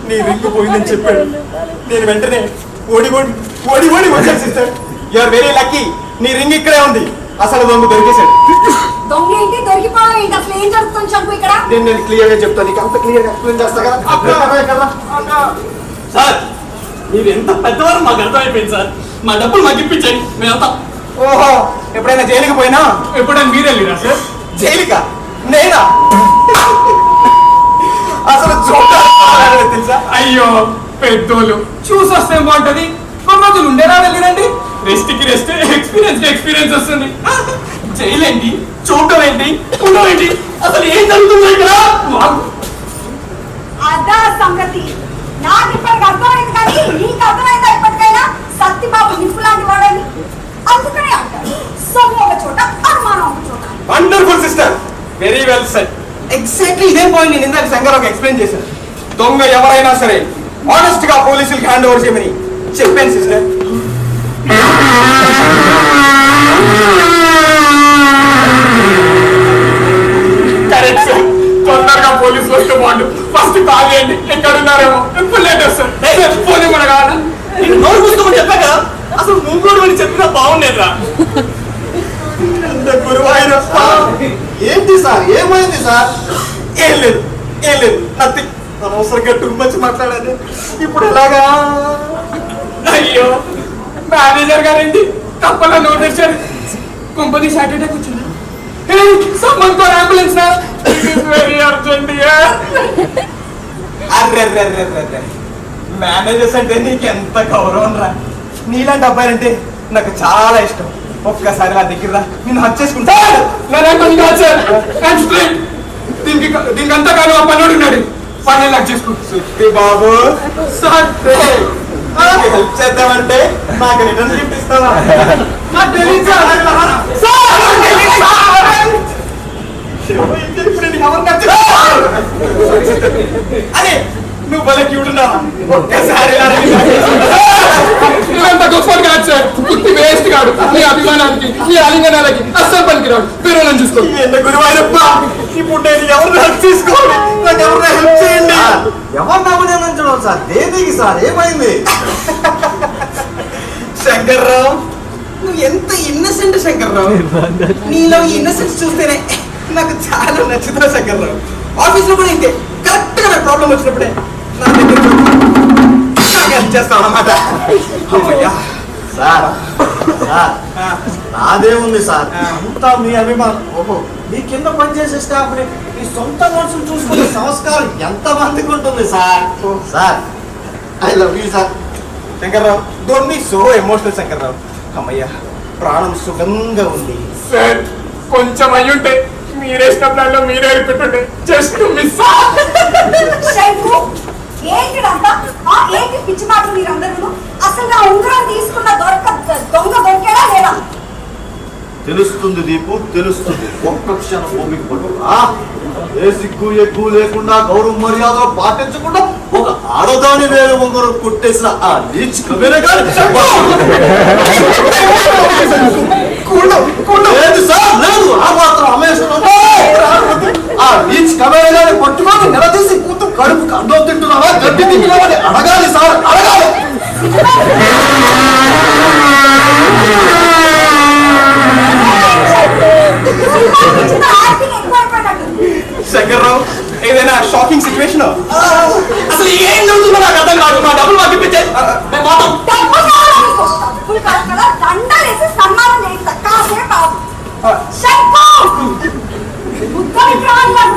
నీ రింగ్ పోయిందని చెప్పాడు. నేను వెంటనే ఓడి వచ్చాను sister. You are very lucky, నీ రింగ్ ఇక్కడే ఉంది. అసలు దొంగ దొరికేశాడు. దొంగ ఏంటి, దొరికిపోవడం ఏంటి, అసలు ఏం జరుగుతుంది చెప్పు ఇక్కడ. నేను క్లియర్ గా చెప్తాను, నీకు అంత క్లియర్ గా ఎక్స్ప్లెయిన్ చేస్తా కదా. సార్, మీరు ఎంత పెద్దవారు మాకు అర్థమైపోయింది సార్. మా డబ్బులు మాకు ఇప్పించండి, మేము వెళ్తాం. ఓహో, ఎప్పుడైనా జైలుకి పోయినా? ఎప్పుడైనా మీరు వెళ్ళిరా సార్? జైలుకా? నేనా? అసలు తెలుసా? అయ్యో పెద్దోళ్ళు చూసి వస్తే బాగుంటది. కొన్ని రోజులు ఉండేలా వెళ్ళిరండి. రెస్ట్ కి రెస్ట్, ఎక్స్పీరియన్స్ వస్తుంది. జైలు ఏంటి, చూడటం ఏంటి, ఉండడం ఏంటి, అసలు ఏం జరుగుతుంది ఇక్కడ? అదా సంగతి. నాకు ఇప్పటికి అర్థమైంది కానీ నీకు అర్థమైందా ఇప్పటికైనా? సత్యబాబు నిప్పు లాంటి వాడని అందుకనే అంటారు. సొమ్ము ఒక చోట, అనుమానం ఒక చోట. Wonderful sister, very well set. Exactly ఇదే పాయింట్ నేను ఇందాక శంకర్రావుకి ఎక్స్ప్లెయిన్ చేశాను. దొంగ ఎవరైనా సరే ఆనెస్ట్ గా పోలీసులకి హ్యాండ్ ఓవర్ చేయమని చెప్పాను సిస్టర్. Correct sir. తొందరగా పోలీసులు వస్తే బాగుండు. ఫస్ట్ కాల్ చేయండి, ఎక్కడున్నారేమో. లేటర్ సార్, ఫోన్ ఇవ్వడం కావాలా? నేను నోరు కూసుకోమని చెప్పా కదా, అసలు నువ్వు కూడా అని చెప్పినా బాగుండేదిరా. గురువాయూరప్ప. ఏంటి సార్, ఏమైంది సార్? ఏం లేదు నథింగ్. అనవసరంగా టూ మచ్ మాట్లాడాలి. ఇప్పుడు ఎలాగా? అయ్యో, మేనేజర్ గారండి తప్పలా నోట్ చేశారు. కొంపది సాటర్డే కూర్చున్నా. Someone call ambulance sir, it is very urgent. Array managers అంటే నీకు ఎంత గౌరవం రా. నీలాంటి అబ్బాయిలంటే నాకు చాలా ఇష్టం. ఒక్కసారి నా దగ్గర రా, నేను హక్ చేసుకుంటా. దీనికి అంతా కాదు ఆ పనుడు ఉన్నాడు. పని లాక్ చేసుకో. సుత్తి బాబు సార్, హెల్ప్ చేద్దామంటే నాకు రిటర్న్ గిఫ్ట్ ఇస్తావా? అరే నువ్వు భలే క్యూట్ ఉన్నావా? ఒక్కసారి ఇదంత గొప్ప కాదు సార్. గుర్తి వేస్ట్ కాడు. నీ అభిమానానికి, నీ ఆలింగనాలకి అస్సలు పనికిరాడు. పేరు చూసుకో. గురువాయూరప్ప, ఇప్పుడు నేను ఎవరిని హెల్ప్ చేసుకోవాలి? నాకు ఎవరిని హెల్ప్ చేయండి. ఎవరిని అభినందించడం సార్? దేనికి సార్, ఏమైంది? శంకర్రావు, నువ్వు ఎంత ఇన్నసెంట్ శంకర్రావు. నీలో ఇన్నసెన్స్ చూస్తేనే నాకు చాలా నచ్చుతావు శంకర్రావు. ఆఫీస్ లో కూడా ఇంతే. కరెక్ట్ గా నాకు ప్రాబ్లం వచ్చినప్పుడే నా దగ్గర హెల్ప్ చేస్తావు అన్నమాట. అమ్మయ్యా సార్ నాదేముంది సార్, అంతా మీ అభిమానం. ఓహో, మీ కింద పనిచేసే స్టాఫ్ ని మీ సొంత మనుషులు చూసుకునే సంస్కారం ఎంత మందికి ఉంటుంది sir. Sir I love you sir. Shankarrao, don't be so emotional Shankarrao. అమ్మయ్యా, ప్రాణం సుఖంగా ఉంది. సార్ కొంచెం అయ్యుంటే మీరేసిన ప్లాన్లో మీరే పెట్టుంటే జస్ట్ మిస్. శైపు, ఏంటిదంతా? ఏంటి పిచ్చి మాటలు మీరందరూ? అసలు నా ఉంగరం తీసుకున్న దొంగ దొరికాడా లేదా? తెలుస్తుంది దీపు, తెలుస్తుంది. ఒక్క క్షణం భూమికి పడు. ఏ సిగ్గు ఎక్కువ లేకుండా గౌరవ మర్యాదలు పాటించకుండా ఒక ఆడదాని వేరే ఉంగరం కొట్టేసిన ఆ నీచ్ కబేరగాడు లేదు సార్, లేదు. ఆ మాత్రం అమేశ్వరం ఆ నీచ్ కబేరగాని పట్టుకొని నిలదీసి కూతు కడుపు అన్నం తింటున్నావా, గడ్డి తింటున్నావని అడగాలి సార్, అడగాలి. శంకర్రావు, ఏదైనా షాకింగ్ సిచ్యువేషన్? అసలు ఏం జరుగుతుందో నాకు అర్థం కాదు. మా డబ్బులు మాకు ఇప్పించాయి. దండలేసి సన్మానం చేయిస్తా. కాసేపు ఆగు. శైపు,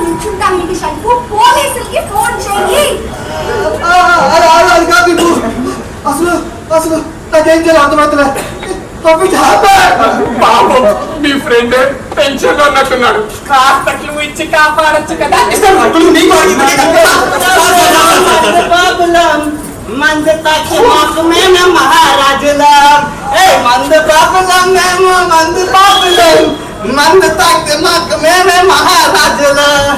నిల్చుంటాను. శైపు, పోలీసులకి ఫోన్ చేయి. అది కాదు దీపు. అసలు అసలు నాకేం చేయాలి అర్థమవుతలే. పాపం మీ ఫ్రెండ్ టెన్షన్ లో ఉన్నట్టున్నాడు. కాస్త క్లూ ఇచ్చి కాపాడచ్చు కదా. మందు తాకి మాకు మేము మహారాజులం. మందు పాపులం మేము, మందు పాపులం. మందు తాకి మాకు మేమే మహారాజులం.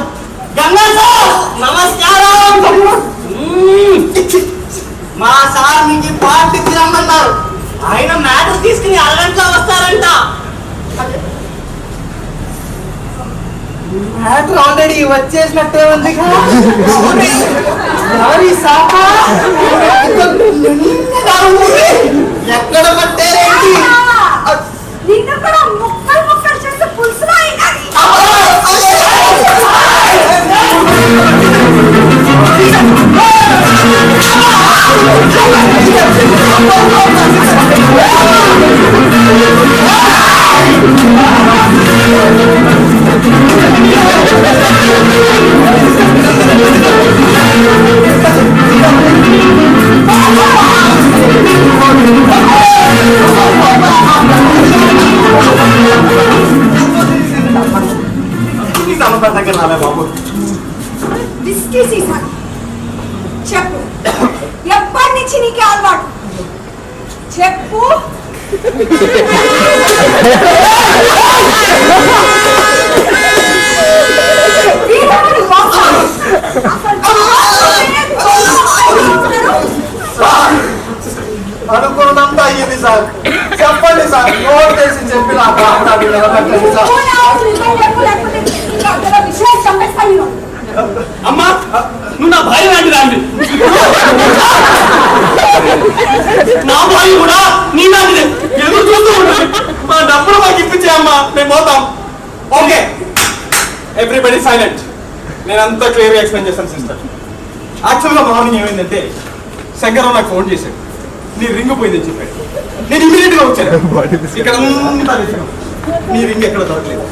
గంగా సార్ నమస్కారం. మా సార్ మీకు పార్టీకి రమ్మన్నారు. ఆయన మ్యాటర్ తీసుకుని అరగంటలో వస్తారంట. మ్యాటర్ ఆల్రెడీ వచ్చేసినట్టే ఉంది. ఎక్కడ పట్టారేంటి? నిన్ను కూడా ముక్కలు ముక్కలు చేసి పులుసులో అయినది. దగ్గర రాలే బాబు. విస్కీ సీసా చెప్పు, ఎప్పటి నుంచి నీకే అలవాటు? చెప్పు. వీరమణి మోసం. అనుకున్నంతా అయ్యింది సార్. చెప్పండి సార్, నోట్ చేసి చెప్పి నా బాధ నిలబెట్టండి సార్. విషయం చంపేస్తా నేను. అమ్మా నువ్వు నా భార్య లాంటి రాండి. నా భార్య కూడా నీ లాంటిదే. ఎదురు చూస్తూ ఉంటుంది. మా డబ్బులు మాకు ఇప్పించే అమ్మా, మేము పోతాం. Okay, everybody silent. నేను అంతా క్లియర్గా ఎక్స్ప్లెయిన్ చేస్తాను సిస్టర్. యాక్చువల్గా మార్నింగ్ ఏమైందంటే శంకర్రావు నాకు ఫోన్ చేశాడు. నీ రింగ్ పోయిందని చెప్పాడు. నేను ఇమీడియట్ గా వచ్చాను. ఇక్కడ అంతా వెతికాను. నీ రింగ్ ఎక్కడ దొరకలేదు.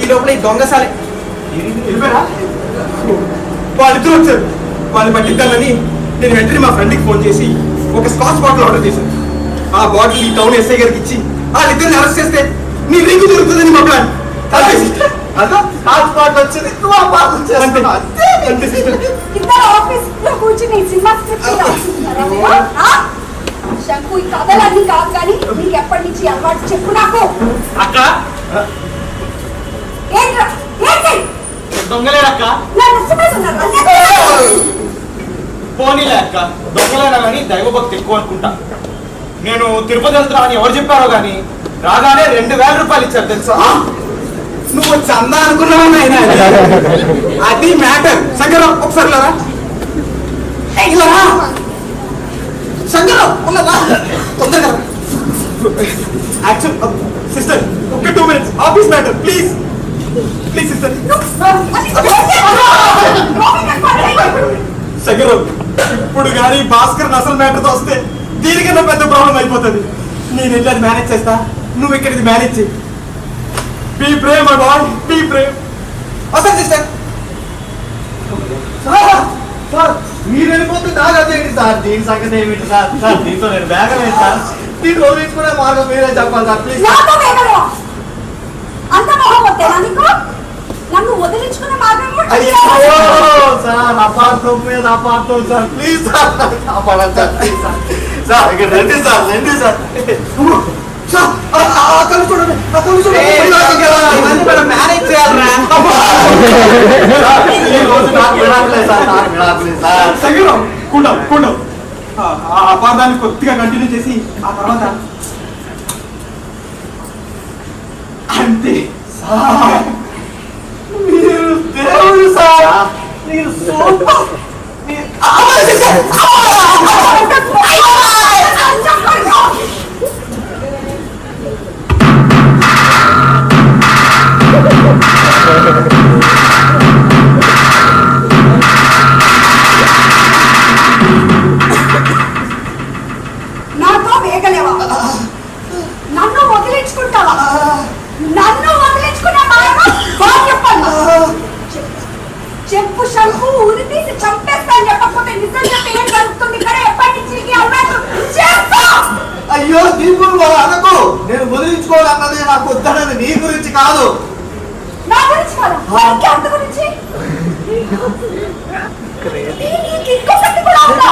ఈ లోపల ఈ దొంగసాలే వెళ్ళిపోయారా? వాళ్ళిద్దరు వచ్చారు. వాళ్ళు పట్టిద్దామని నేను వెంటనే మా ఫ్రెండ్కి ఫోన్ చేసి ఒక స్కాచ్ బాటిల్ ఆర్డర్ చేశాను. ఆ బాటిల్ ఈ టౌన్ ఎస్ఐ గారికి ఇచ్చి వాళ్ళిద్దరిని అరెస్ట్ చేస్తే నీ రింగ్ దొరుకుతుందని మా ప్లాన్. వచ్చింది నువ్వు ఆ పాత్ర చేస్తున్నావు. అంతే సిస్టర్. ఇద్దరు ఆఫీస్ లో కూర్చుని సినిమా స్క్రిప్ట్ రాస్తున్నారా మీరు? శంకు, ఈ కథలన్నీ కాదు కానీ నీకు ఎప్పటి నుంచి అలవాటు చెప్పు నాకు. అక్క ఏంట్రా? ఏంటి? దొంగలేరక్క. నన్ను ఇష్టపడుతున్నారు. పోనీలే అక్క, దొంగలేనా కానీ దైవభక్తి ఎక్కువ అనుకుంటా. నేను తిరుపతి వెళ్తున్నా అని ఎవరు చెప్పారో కానీ రాగానే 2000 రూపాయలు ఇచ్చారు తెలుసా? నువ్వు చందా అనుకున్నావా నాయన? అది మ్యాటర్. శంకరం ఒకసారి లేరా? ఇలా శంకరం ఉన్నదా? తొందరగా యాక్చువల్ సిస్టర్ ఒక 2 minutes office matter please please sister. Shankaram ఇప్పుడు కానీ భాస్కర్ అసలు మ్యాటర్తో వస్తే దీనికన్నా పెద్ద ప్రాబ్లం అయిపోతుంది. నేను వెళ్ళి మేనేజ్ చేస్తా, నువ్వు ఇక్కడిది మేనేజ్ చేయి. Be brave my boy, be brave. వస్తా సిస్టర్. సార్ మీరు వెళ్ళిపోతే నాకు అదేంటి సార్? దీని సంగతి ఏమిటి సార్? సార్ దీంతో నేను వేగం ఏంటి సార్? దీన్ని వదిలించుకునే మార్గం మీరే చెప్పాలి సార్ ప్లీజ్. నాతో వేగలేవా? అంత మొహం వస్తేనా నీకు? నన్ను వదిలించుకునే మార్గం కూడా అయ్యో సార్, అపార్థం మీద అపార్థం సార్, ప్లీజ్ సార్ అపార్థం సార్, ప్లీజ్ సార్. సార్ ఇక్కడ రండి సార్, రండి సార్. సార్ అక్కడ చూడండి, అక్కడ మేనేజ్ చేయాలరా? శంకరం కూడం ఆ అపార్థాన్ని కొద్దిగా కంటిన్యూ చేసి ఆ తర్వాత అంతే. మీరు దేవుడు సార్, మీరు సూపర్. నాతో వేగలేవా? నన్ను వదిలించుకుంటావా? నన్ను వదిలించుకునే మార్గం బాగా చెప్పండి. చెప్పు శంకు, ఊరి తీసి చంపేస్తాను. చెప్పకపోతే నిజం చెప్పి ఏం జరుగుతుంది ఇక్కడ? ఎప్పటి నుంచి నీకు అలవాటు? చెప్పు. అయ్యో దీపులు అనకు, నేను వదిలించుకోవాలన్నది నాకు వద్దన్నది నీ గురించి కాదు. నా గురించి కాదా? అంత గురించి నీకు ఇంకొకటి కూడా ఉందా?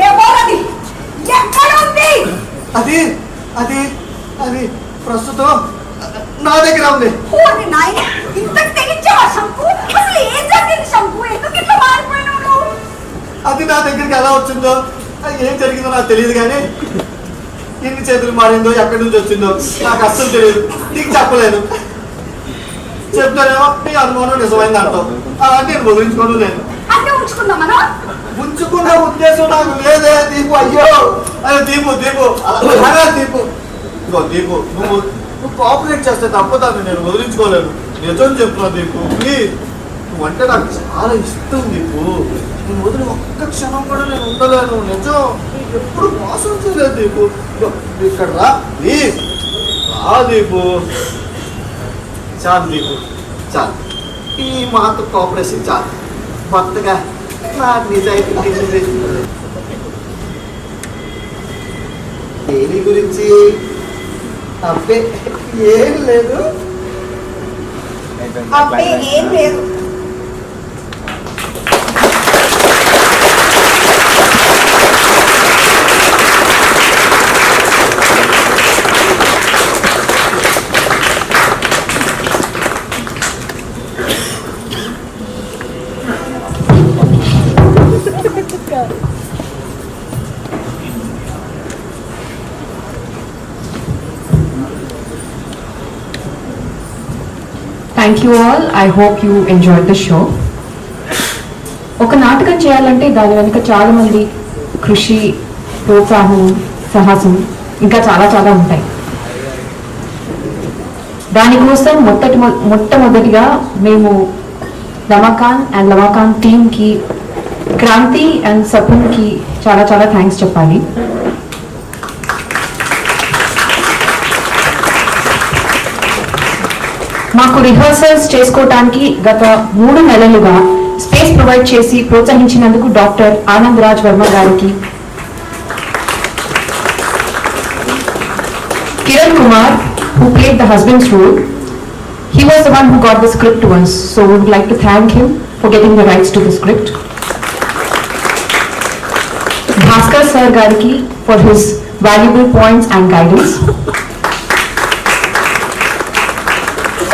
ఏమోనది? ఎక్కడ ఉంది? అది అది అది ప్రస్తుతం నా దగ్గర ఉంది. ఓరి నాయన, ఇంతకు తెగించావా శంకు? అసలు ఏం జరిగింది శంకు? ఎందుకు ఇట్లా మారిపోయినావు నువ్వు? అది నా దగ్గరికి ఎలా వచ్చిందో, అది ఏం జరిగిందో నాకు తెలియదు కానీ ఎన్ని చేతులు మారిందో, ఎక్కడి నుంచి వచ్చిందో నాకు అస్సలు తెలియదు. నీకు చెప్పలేదు. చెప్తానేమో నీ అనుమానం నిజమైంది అంటావు. అలాంటి నేను వదిలించుకోవడం లేదు. అంటే ఉంచుకుందాం మనం? ఉంచుకునే ఉద్దేశం నాకు లేదే దీపు. అయ్యో అదే దీపు, దీపు అలా దీపు. ఇగో దీపు, నువ్వు కోఆపరేట్ చేస్తే తప్ప దాన్ని నేను వదిలించుకోలేను. నిజం చెప్తున్నా దీపు, ప్లీజ్. నువ్వంటే నాకు చాలా ఇష్టం దీపు. నువ్వు వదిలి ఒక్క క్షణం కూడా నేను ఉండలేను. నిజం, నీకు ఎప్పుడు మోసం చేయలేదు దీపు. ఇగో ఇక్కడ రా ప్లీజ్, రా దీపు. చాలు దీపు, చాలు. ఈ మాత కోఆపరేషన్ చాలు. కొత్తగా నాకు నిజాయితీ దేని గురించి అబ్బే ఏం లేదు. అబ్బే ఏం లేదు. Thank you all. I hope you enjoy the show. ఒక నాటకం చేయాలంటే దాని వెనుక చాలా మంది కృషి, ప్రోత్సాహం, సాహసం ఇంకా చాలా చాలా ఉంటాయి. దానికోసం మొట్టమొదటిగా మేము రమాకాంత్ అండ్ లవాకాంత్ టీమ్కి, క్రాంతి అండ్ సపున్కి చాలా చాలా థ్యాంక్స్ చెప్పాలి. మాకు రిహర్సల్స్ చేసుకోవటానికి గత 3 నెలలుగా స్పేస్ ప్రొవైడ్ చేసి ప్రోత్సహించినందుకు డాక్టర్ ఆనంద్ రాజ్ వర్మ గారికి, Kiran Kumar who played the husband's role, he was the one who got the script to us, so we would like to thank him for getting the rights to the script. Bhaskar sir gariki for his valuable points and guidance.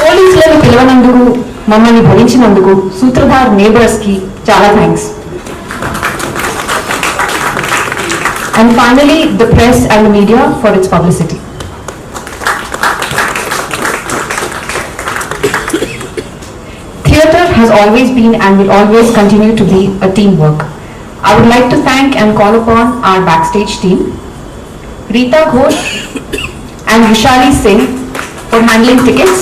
పోలీసులను పిలవనందుకు, మమ్మల్ని భరించినందుకు సూత్రధార్ neighbours కి చాలా thanks. And finally, the press and the media for its publicity. Theatre has always been and will always continue to be a teamwork. I would like to thank and call upon our backstage team, Rita Ghosh and Vishali Singh for handling tickets.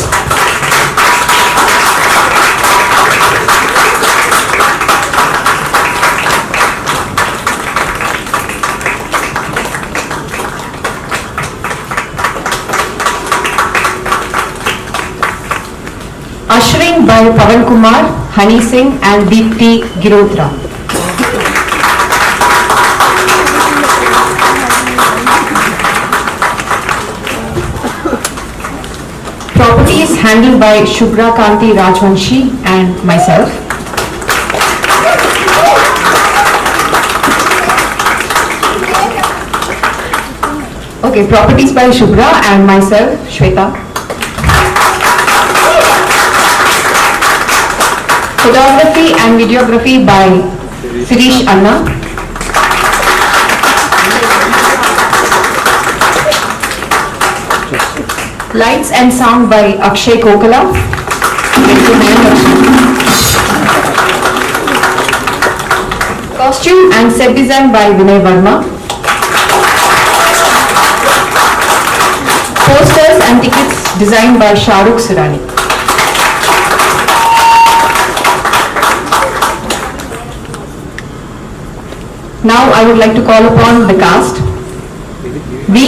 Ushering by Pavan Kumar, Hani Singh and Deepti Girotra. Properties handled by Shubhra Kanti Rajvanshi and myself. Okay, properties by Shubhra and myself, Shweta. Photography and videography by Sirish Anna. Lights and sound by Akshay Kokala. Costume and set design by Vinay Verma. Posters and tickets designed by Shahrukh Surani. Now I would like to call upon the cast. V.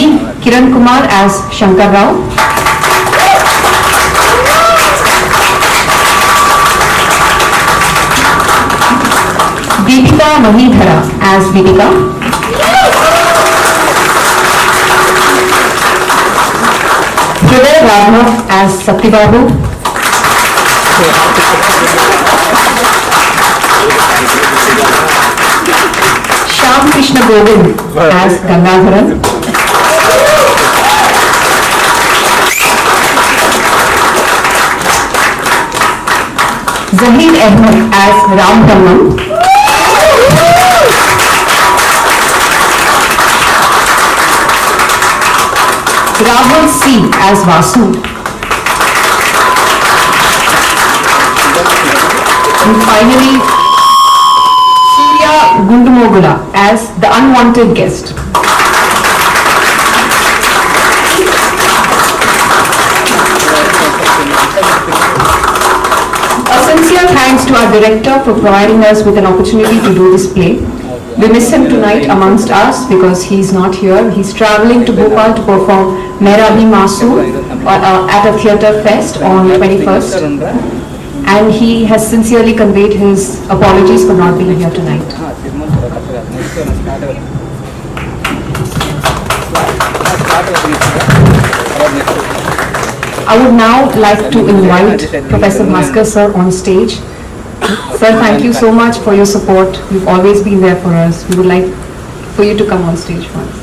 Kiran Kumar as Shankar Rao. Deepika Mahidhara as Vidika. Hriday Raghav as Satyababu. Shyam Krishna Govind as Gangadharan. Zahid Ahmed as Ram Brahman. Rahul C as Vasu. And finally, Surya Gundumogula as the unwanted guest. A sincere thanks to our director for providing us with an opportunity to do this play. We miss him tonight amongst us because he's not here. He's traveling to Bhopal to perform Mera Bhi Masoom at a theatre fest on 21st. And he has sincerely conveyed his apologies for not being here tonight. I would now like to invite Professor Bhaskar sir on stage. Sir, thank you so much for your support. You've always been there for us. We would like for you to come on stage once.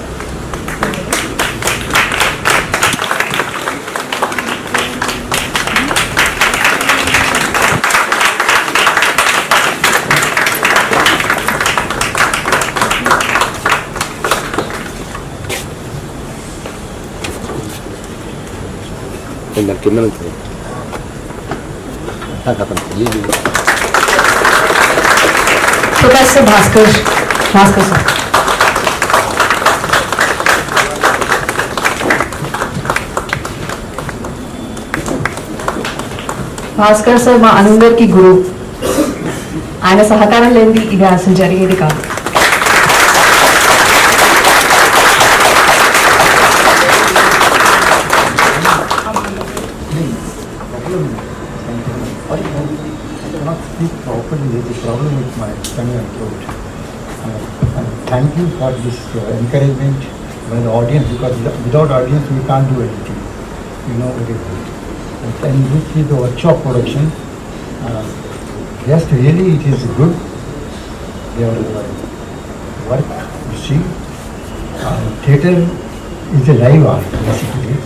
Professor Bhaskar sir. Bhaskar sir మా అందరికి గురువు. ఆయన సహకారం లేనిది ఇది అసలు జరిగేది కాదు. cannot speak properly. There is a problem with my tongue and throat. And thank you for this encouragement by the audience, because without audience we can't do anything. You know very well. And this is the workshop production. Yes, really it is good. Their work, you see. Theatre is a live art basically.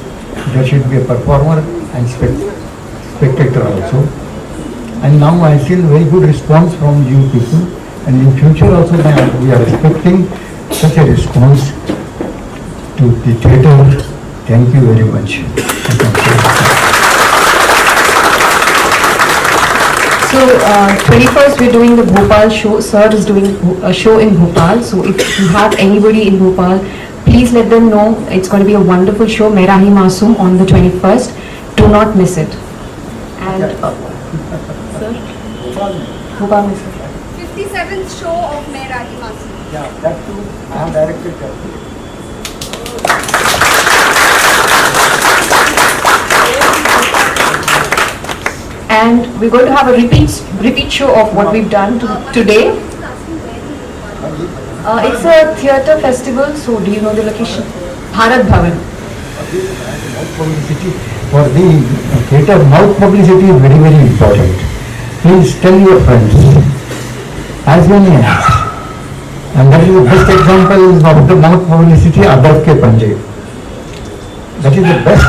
There should be a performer and spectator also. And now I feel very good response from you people, and in future also we are expecting such a response to the theatre. Thank you very much. So 21st we're doing the Bhopal show. Sir is doing a show in Bhopal. So if you have anybody in Bhopal, please let them know. It's going to be a wonderful show, Mera Hi Masoom, on the 21st. Do not miss it. And sir, Bhopal mein, sir. 57th show of Mera Hi Masoom. Yeah, that too. I have directed that too. And we're going to have a repeat show of what we've done today. It's a theatre festival. So do you know the location? Bharat Bhavan. Publicity for the theatre, mouth publicity is very, very important. Please tell your friends, as many as. And that is the best example of the mouth publicity, Adarf ke Panje. That is the best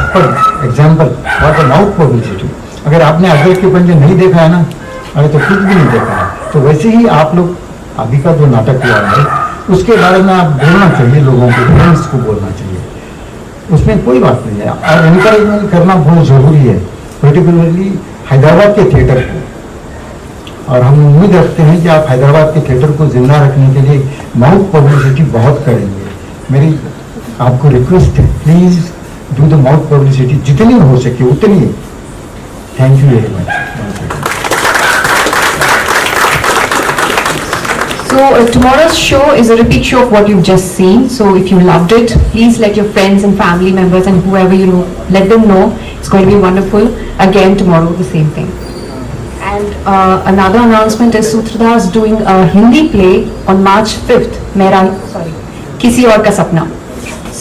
example for the mouth publicity. अगर आपने अदरक के पंजे नहीं देखा है ना, अगर तो कुछ भी नहीं देखा है, तो वैसे ही आप लोग अभी का जो नाटक हुआ है उसके बारे में आप बोलना चाहिए, लोगों को, फ्रेंड्स को बोलना चाहिए. उसमें कोई बात नहीं है, और एनकरेजमेंट करना बहुत ज़रूरी है, पर्टिकुलरली हैदराबाद के थिएटर को. और हम उम्मीद रखते हैं कि आप हैदराबाद के थिएटर को जिंदा रखने के लिए माउथ पब्लिसिटी बहुत करेंगे. मेरी आपको रिक्वेस्ट है, please do the mouth publicity जितनी हो सके उतनी. Thank you very much. So tomorrow's show is a repeat show of what you've just seen. So if you loved it, please let your friends and family members and whoever you know, let them know. It's going to be wonderful. Again tomorrow, the same thing. And another announcement is Sutradhar is doing a Hindi play on March 5th. Kisi Aur Ka Sapna.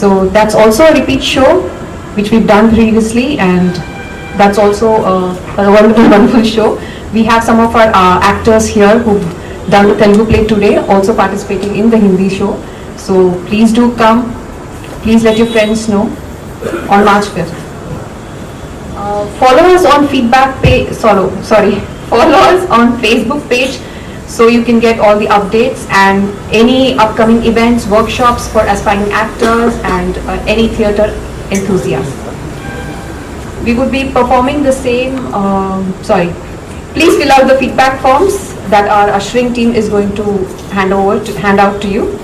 So that's also a repeat show, which we've done previously, and that's also a wonderful show. We have some of our actors here who've done the Telugu play today, also participating in the Hindi show. So please do come. Please let your friends know on March 5th. Follow us on follow us on Facebook page so you can get all the updates and any upcoming events, workshops for aspiring actors and any theatre enthusiasts. We would be performing the same, please fill out the feedback forms that our ushering team is going to hand out to you.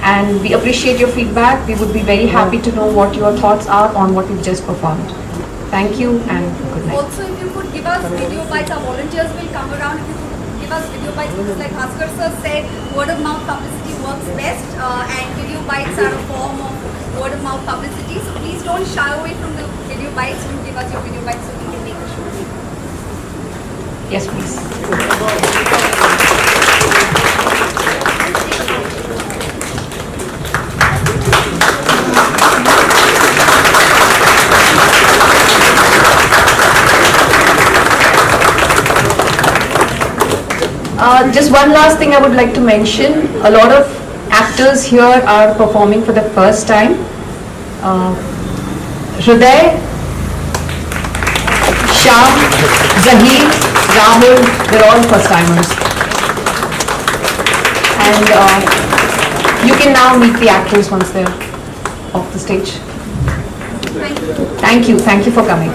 And we appreciate your feedback. We would be very happy to know what your thoughts are on what we've just performed. Thank you and good night. Also, if you could give us video bites, our volunteers will come around. If you could give us video bites, because like Bhaskar sir said, word of mouth publicity works best, and video bites are a form of word of mouth publicity. So please don't shy away from the video bites. Do give us your video bites so we can make a show. Yes, please. Just one last thing I would like to mention. A lot of actors here are performing for the first time. Hriday, Shyam, Zahir, Rahul, they're all first timers. And you can now meet the actors once they're off the stage. Thank you. Thank you for coming.